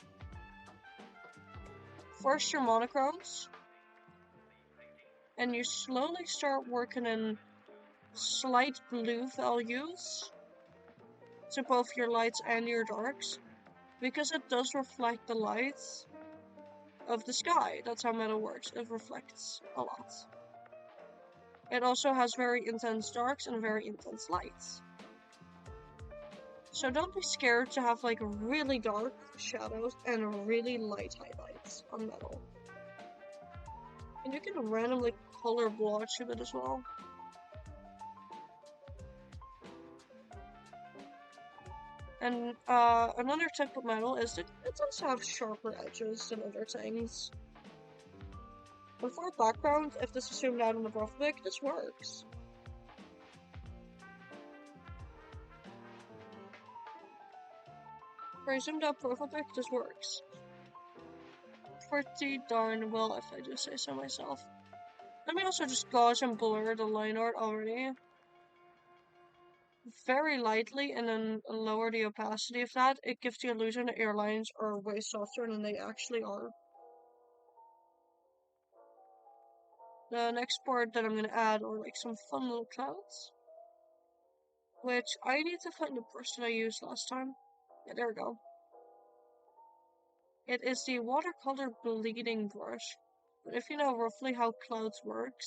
First your monochromes. And you slowly start working in slight blue values to both your lights and your darks, because it does reflect the lights of the sky. That's how metal works. It reflects a lot. It also has very intense darks and very intense lights. So don't be scared to have like really dark shadows and really light highlights on metal. And you can randomly color blotch a bit as well. And another type of metal is that it does have sharper edges than other things. But for a background, if this is zoomed out on the profile pic, this works. For a zoomed out profile pic, this works. Pretty darn well, if I do say so myself. Let me also just gauge and blur the line art already. Very lightly, and then lower the opacity of that. It gives the illusion that your lines are way softer than they actually are. The next part that I'm gonna add are like some fun little clouds, which I need to find the brush that I used last time. Yeah, there we go. It is the watercolor bleeding brush, but if you know roughly how clouds works,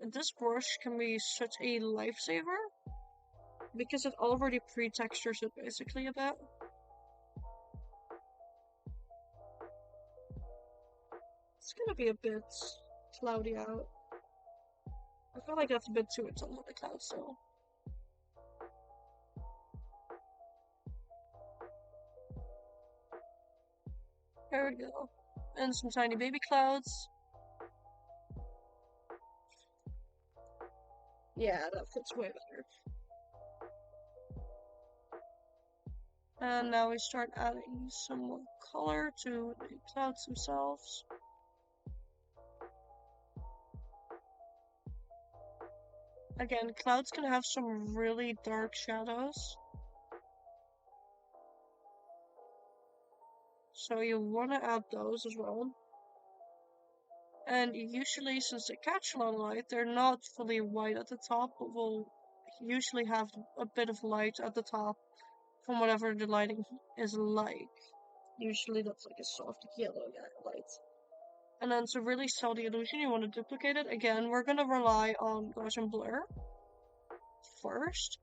this brush can be such a lifesaver because it already pre-textures it basically a bit. It's gonna be a bit cloudy out. I feel like that's a bit too intense with the clouds still. There we go. And some tiny baby clouds. Yeah, that fits way better. And now we start adding some more color to the clouds themselves. Again, clouds can have some really dark shadows. So you want to add those as well. And usually, since they catch a lot of light, they're not fully white at the top, but will usually have a bit of light at the top from whatever the lighting is like. Usually that's like a soft yellow light. And then to really sell the illusion, you want to duplicate it. Again, we're going to rely on Gaussian blur first,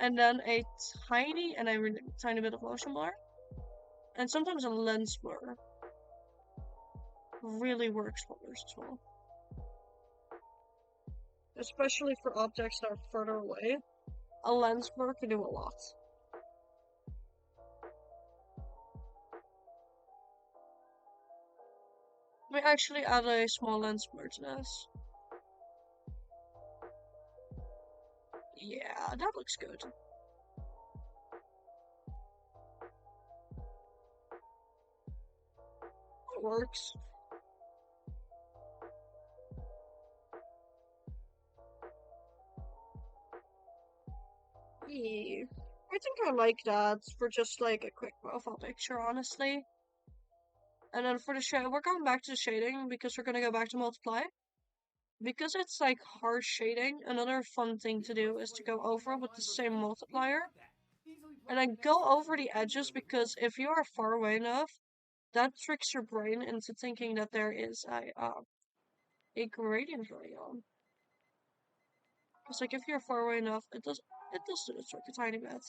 and then a tiny bit of motion blur, and sometimes a lens blur really works wonders as well. Especially for objects that are further away, a lens blur can do a lot. Let me actually add a small lens blur to this. Yeah, that looks good. It works. Yeah. I think I like that for just like a quick profile picture, honestly. And then for the shade, we're going back to shading because we're gonna go back to multiply. Because it's like harsh shading, another fun thing to do is to go over with the same multiplier. And then go over the edges, because if you are far away enough, that tricks your brain into thinking that there is a gradient going on. It's like if you're far away enough, it does do the trick a tiny bit.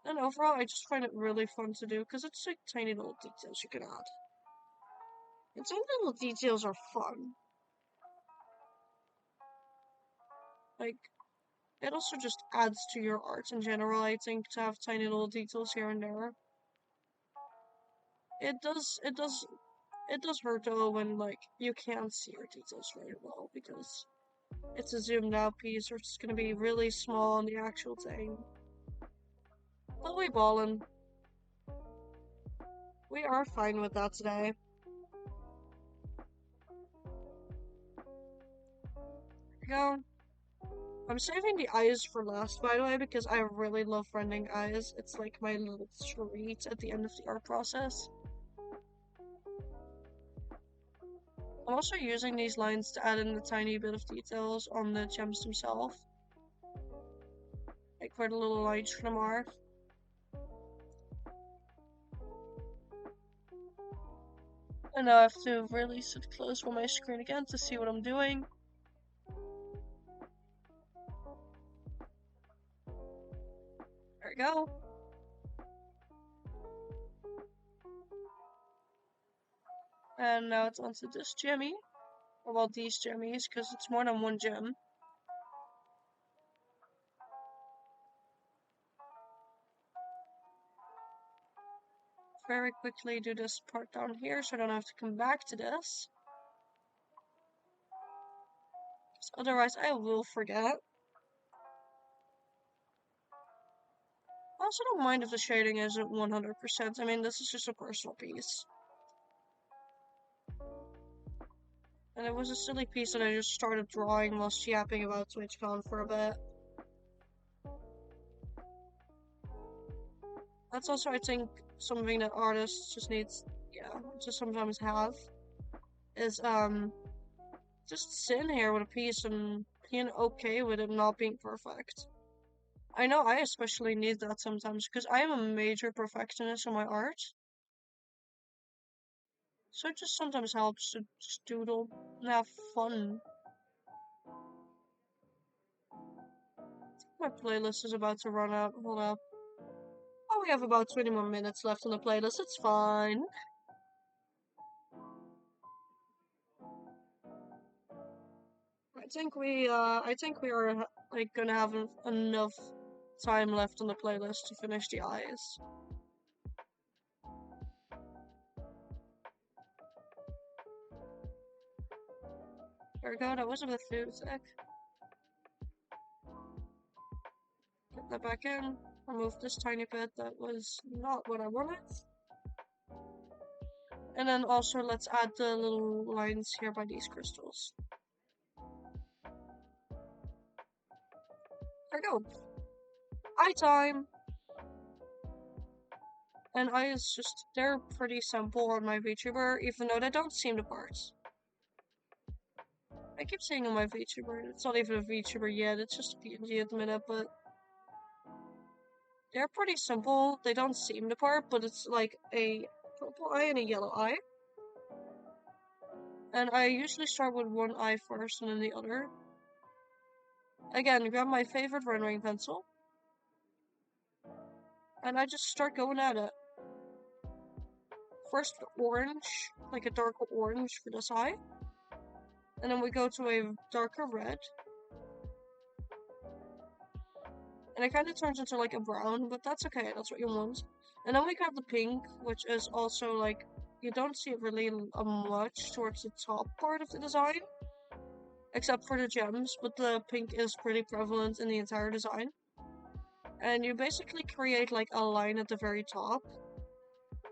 And overall, I just find it really fun to do because it's like tiny little details you can add. And some little details are fun. Like, it also just adds to your art in general, I think, to have tiny little details here and there. It does hurt though when, like, you can't see your details very well because it's a zoomed out piece or it's gonna be really small on the actual thing. But we ballin'. We are fine with that today. There we go. I'm saving the eyes for last, by the way, because I really love rendering eyes. It's like my little treat at the end of the art process. I'm also using these lines to add in a tiny bit of details on the gems themselves. like where the little lines for them are. And now I have to really sit close on my screen again to see what I'm doing. There we go. And now it's onto this Jimmy. Or well, these Jimmies, because it's more than one gem. Very quickly do this part down here so I don't have to come back to this. Otherwise I will forget. I also don't mind if the shading isn't 100%. I mean, this is just a personal piece. And it was a silly piece that I just started drawing whilst yapping about Twitchcon for a bit. That's also, I think, something that artists just needs, just sometimes have. Is, just sitting here with a piece and being okay with it not being perfect. I know I especially need that sometimes, because I am a major perfectionist in my art. So it just sometimes helps to just doodle and have fun. My playlist is about to run out. Hold up. Oh, we have about 20 more minutes left on the playlist. It's fine. I think we are like gonna have enough time left on the playlist to finish the eyes. There we go. That was a bit too thick. Put that back in. Remove this tiny bit that was not what I wanted. And then also let's add the little lines here by these crystals. There we go. Eye time! And eyes just, they're pretty simple on my VTuber, even though they don't seem the parts. I keep saying on my VTuber, it's not even a VTuber yet, it's just a PNG at the minute, but they're pretty simple. They don't seem the part, but it's like a purple eye and a yellow eye. And I usually start with one eye first and then the other. Again, grab my favorite rendering pencil. And I just start going at it. First orange, like a darker orange for this eye. And then we go to a darker red. And it kind of turns into like a brown, but that's okay, that's what you want. And then we got the pink, which is also like, you don't see it really much towards the top part of the design. Except for the gems, but the pink is pretty prevalent in the entire design. And you basically create like a line at the very top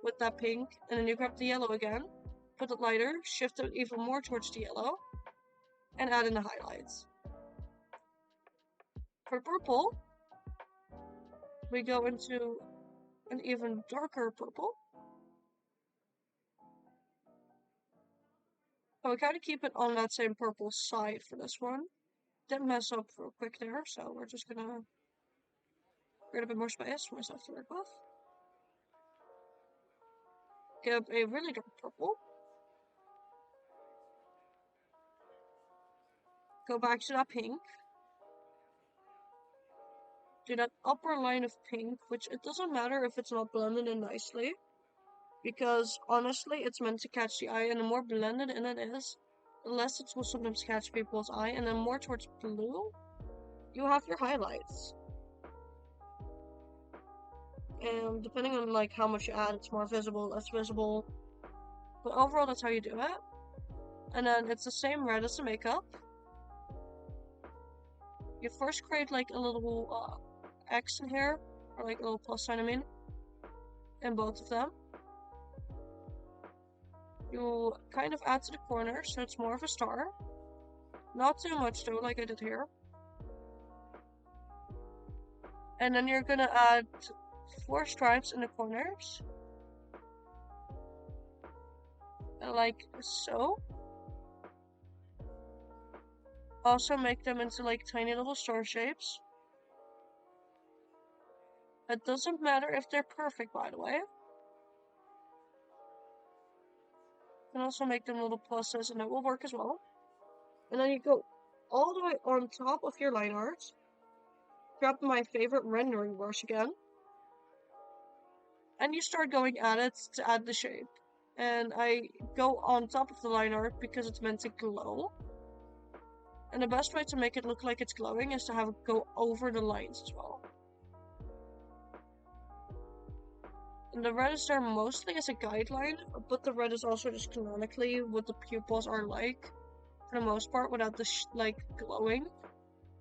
with that pink, and then you grab the yellow again, put it lighter, shift it even more towards the yellow, and add in the highlights. For purple, we go into an even darker purple. So we kind of keep it on that same purple side for this one. Didn't mess up real quick there, so we're just gonna get a bit more space for myself to work with. Get a really dark purple. Go back to that pink. Do that upper line of pink, which it doesn't matter if it's not blended in nicely. Because honestly, it's meant to catch the eye, and the more blended in it is, the less it will sometimes catch people's eye, and then more towards blue, you have your highlights. And depending on like how much you add, it's more visible, less visible. But overall, that's how you do it. And then it's the same red as the makeup. You first create like a little X in here, or like a little plus sign, I mean, in both of them. You kind of add to the corner, so it's more of a star. Not too much though, like I did here. And then you're gonna add 4 stripes in the corners. Like so. Also make them into like tiny little star shapes. It doesn't matter if they're perfect, by the way. You can also make them little pluses, and that will work as well. And then you go all the way on top of your line art. Grab my favorite rendering brush again. And you start going at it to add the shape. And I go on top of the line art because it's meant to glow. And the best way to make it look like it's glowing is to have it go over the lines as well. And the red is there mostly as a guideline, but the red is also just canonically what the pupils are like, for the most part, without the like glowing.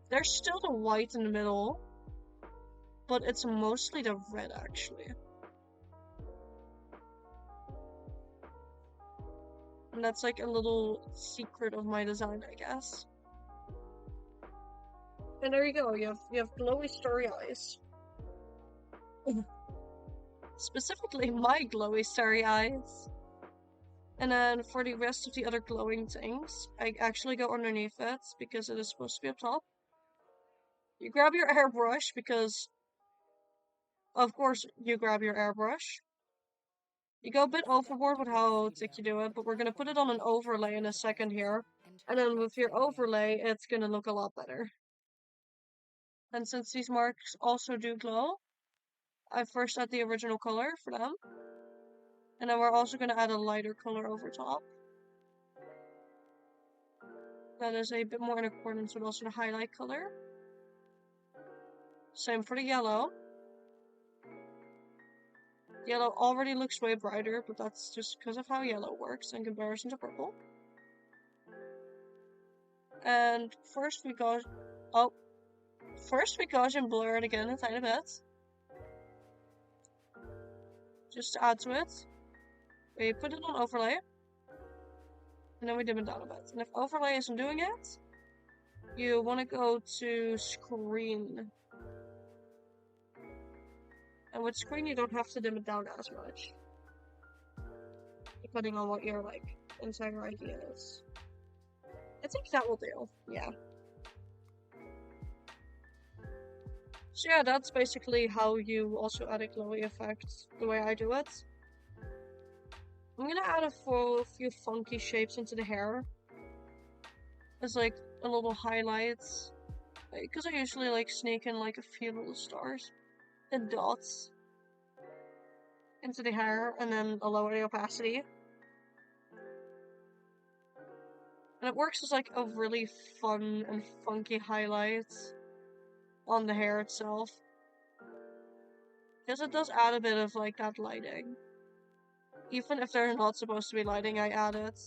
There's still the white in the middle, but it's mostly the red actually. And that's like a little secret of my design, I guess. And there you go, you have glowy starry eyes. Specifically my glowy starry eyes. And then for the rest of the other glowing things, I actually go underneath it because it is supposed to be up top. You grab your airbrush because, of course, you grab your airbrush. You go a bit overboard with how thick you do it, but we're going to put it on an overlay in a second here. And then with your overlay, it's going to look a lot better. And since these marks also do glow, I first add the original color for them. And then we're also going to add a lighter color over top. That is a bit more in accordance with also the highlight color. Same for the yellow. Yellow already looks way brighter, but that's just because of how yellow works in comparison to purple. And first we Gaussian blur it again a tiny bit. Just to add to it. We put it on overlay. And then we dim it down a bit. And if overlay isn't doing it, you want to go to screen. And with screen you don't have to dim it down as much. Depending on what your like entire idea is. I think that will do, yeah. So yeah, that's basically how you also add a glowy effect, the way I do it. I'm gonna add a few funky shapes into the hair. As like a little highlights. Because I usually like sneak in like a few little stars and dots into the hair and then a lower the opacity. And it works as like a really fun and funky highlight on the hair itself. Because it does add a bit of like that lighting. Even if they're not supposed to be lighting, I add it.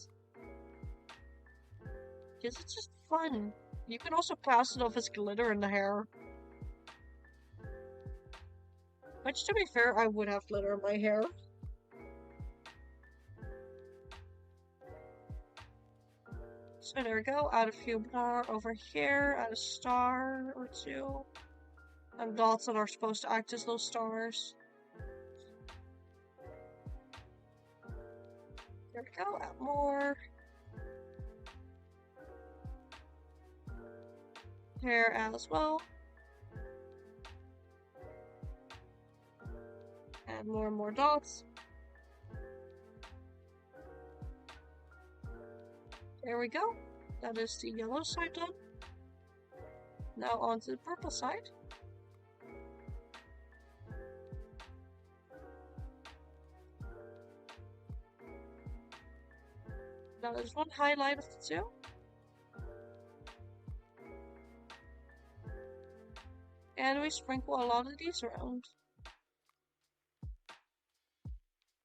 Because it's just fun. You can also pass it off as glitter in the hair. Which, to be fair, I would have glitter in my hair. So there we go, add a few more over here, add a star or two. And dots that are supposed to act as little stars. There we go, add more. Here as well. Add more and more dots. There we go. That is the yellow side done. Now on to the purple side. Now there's one highlight of the two. And we sprinkle a lot of these around.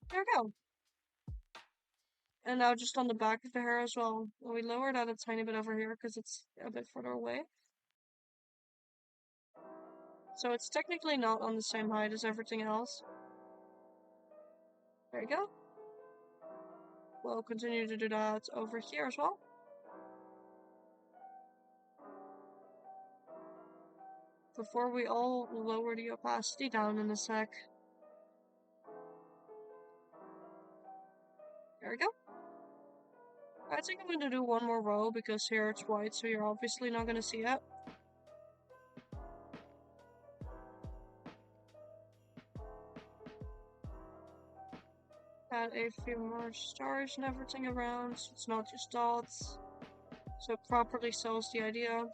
There we go. And now just on the back of the hair as well. We lower that a tiny bit over here because it's a bit further away. So it's technically not on the same height as everything else. There you go. We'll continue to do that over here as well. Before we all lower the opacity down in a sec. There we go. I think I'm going to do one more row because here it's white, so you're obviously not going to see it. Add a few more stars and everything around, so it's not just dots. So it properly sells the idea.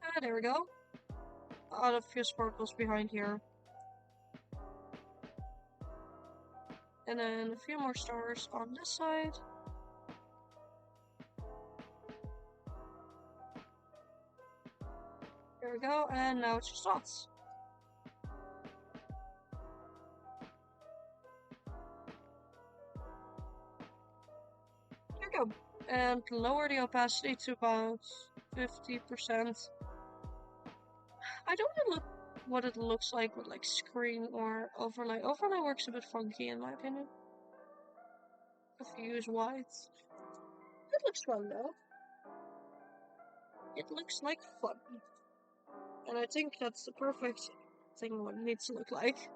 Ah, there we go. Add a few sparkles behind here. And then a few more stars on this side. There we go, and now it's just dots. There we go. And lower the opacity to about 50%. I don't know what it looks like with like screen or overlay. Overlay works a bit funky in my opinion. If you use whites. It looks fun though. It looks like fun. And I think that's the perfect thing what it needs to look like.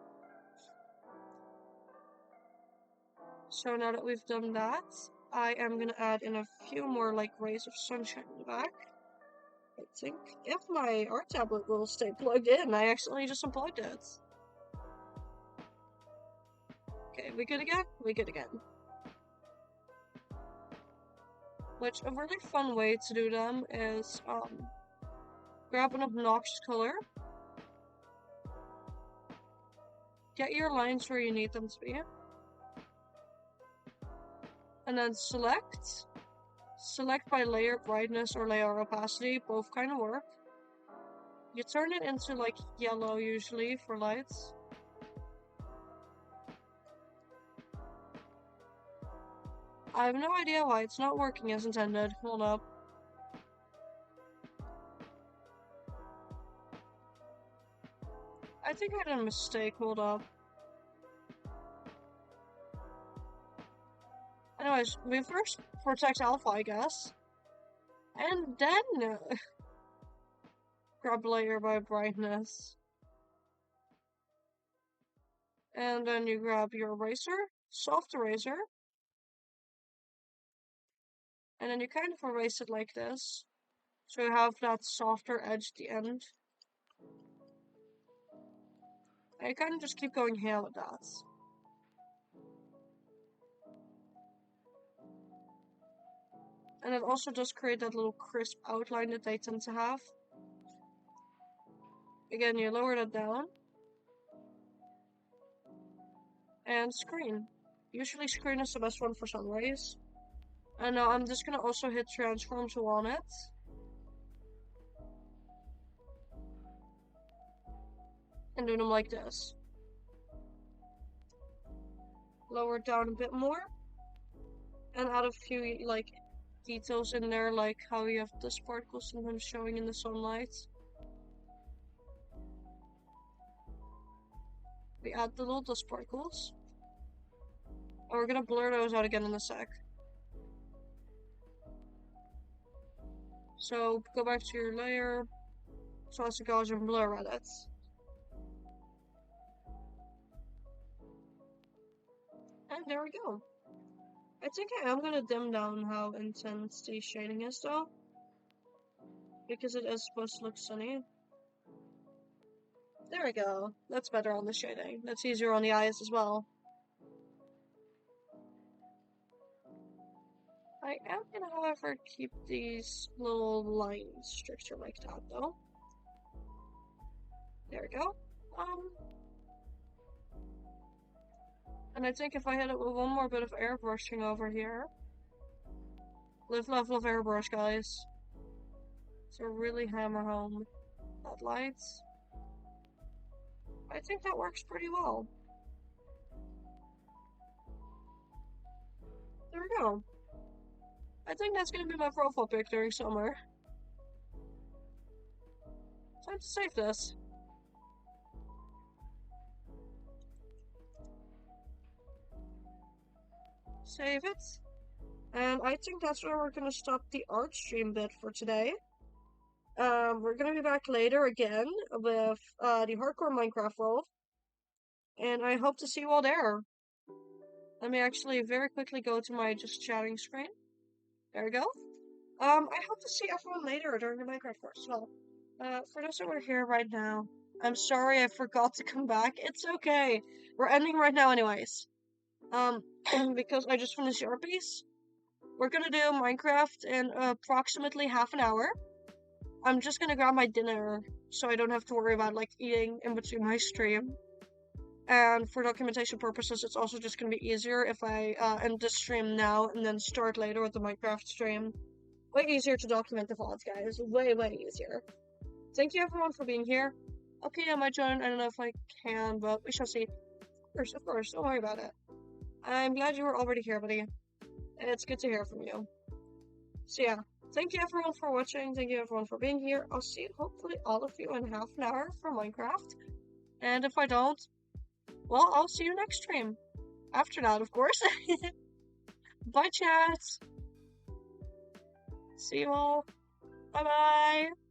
So now that we've done that, I am gonna add in a few more like rays of sunshine in the back. I think if my art tablet will stay plugged in, I accidentally just unplugged it. Okay, we good again? We good again. Which, a really fun way to do them is, grab an obnoxious color. Get your lines where you need them to be. And then select. Select by layer brightness or layer opacity, both kind of work. You turn it into like yellow usually for lights. I have no idea why it's not working as intended. Hold up. I think I did a mistake. Hold up. Anyways, we first protect alpha, I guess. And then grab layer by brightness. And then you grab your eraser, soft eraser. And then you kind of erase it like this. So you have that softer edge at the end. And you kind of just keep going here with that. And it also does create that little crisp outline that they tend to have. Again, you lower that down. And screen. Usually screen is the best one for sun rays. And now I'm just gonna also hit transform tool on it. And do them like this. Lower it down a bit more. And add a few, like, details in there, like how you have the sparkles sometimes showing in the sunlight. We add the little dust sparkles. And we're gonna blur those out again in a sec. So, go back to your layer. So as to Gaussian blur edits. And there we go. I think I am gonna dim down how intense the shading is though. Because it is supposed to look sunny. There we go. That's better on the shading. That's easier on the eyes as well. I am gonna, however, keep these little lines stricter like that though. There we go. And I think if I hit it with one more bit of airbrushing over here. Live, love, love airbrush, guys. So really hammer home that lights. I think that works pretty well. There we go. I think that's gonna be my profile pic during summer. Time to save this. Save it. And I think that's where we're gonna stop the art stream bit for today. We're gonna be back later again with the hardcore Minecraft world. And I hope to see you all there. Let me actually very quickly go to my just chatting screen. There we go. I hope to see everyone later during the Minecraft course. Well, for those that are here right now, I'm sorry I forgot to come back. It's okay. We're ending right now anyways. Because I just finished your piece. We're gonna do Minecraft in approximately half an hour. I'm just gonna grab my dinner so I don't have to worry about like eating in between my stream. And for documentation purposes, it's also just gonna be easier if I end the stream now and then start later with the Minecraft stream. Way easier to document the VODs, guys. Way easier. Thank you everyone for being here. Okay, I might join. I don't know if I can, but we shall see. Of course, don't worry about it. I'm glad you were already here, buddy. It's good to hear from you. So yeah, thank you everyone for watching. Thank you everyone for being here. I'll see hopefully all of you in half an hour for Minecraft. And if I don't, well, I'll see you next stream. After that, of course. Bye, chat. See you all. Bye-bye.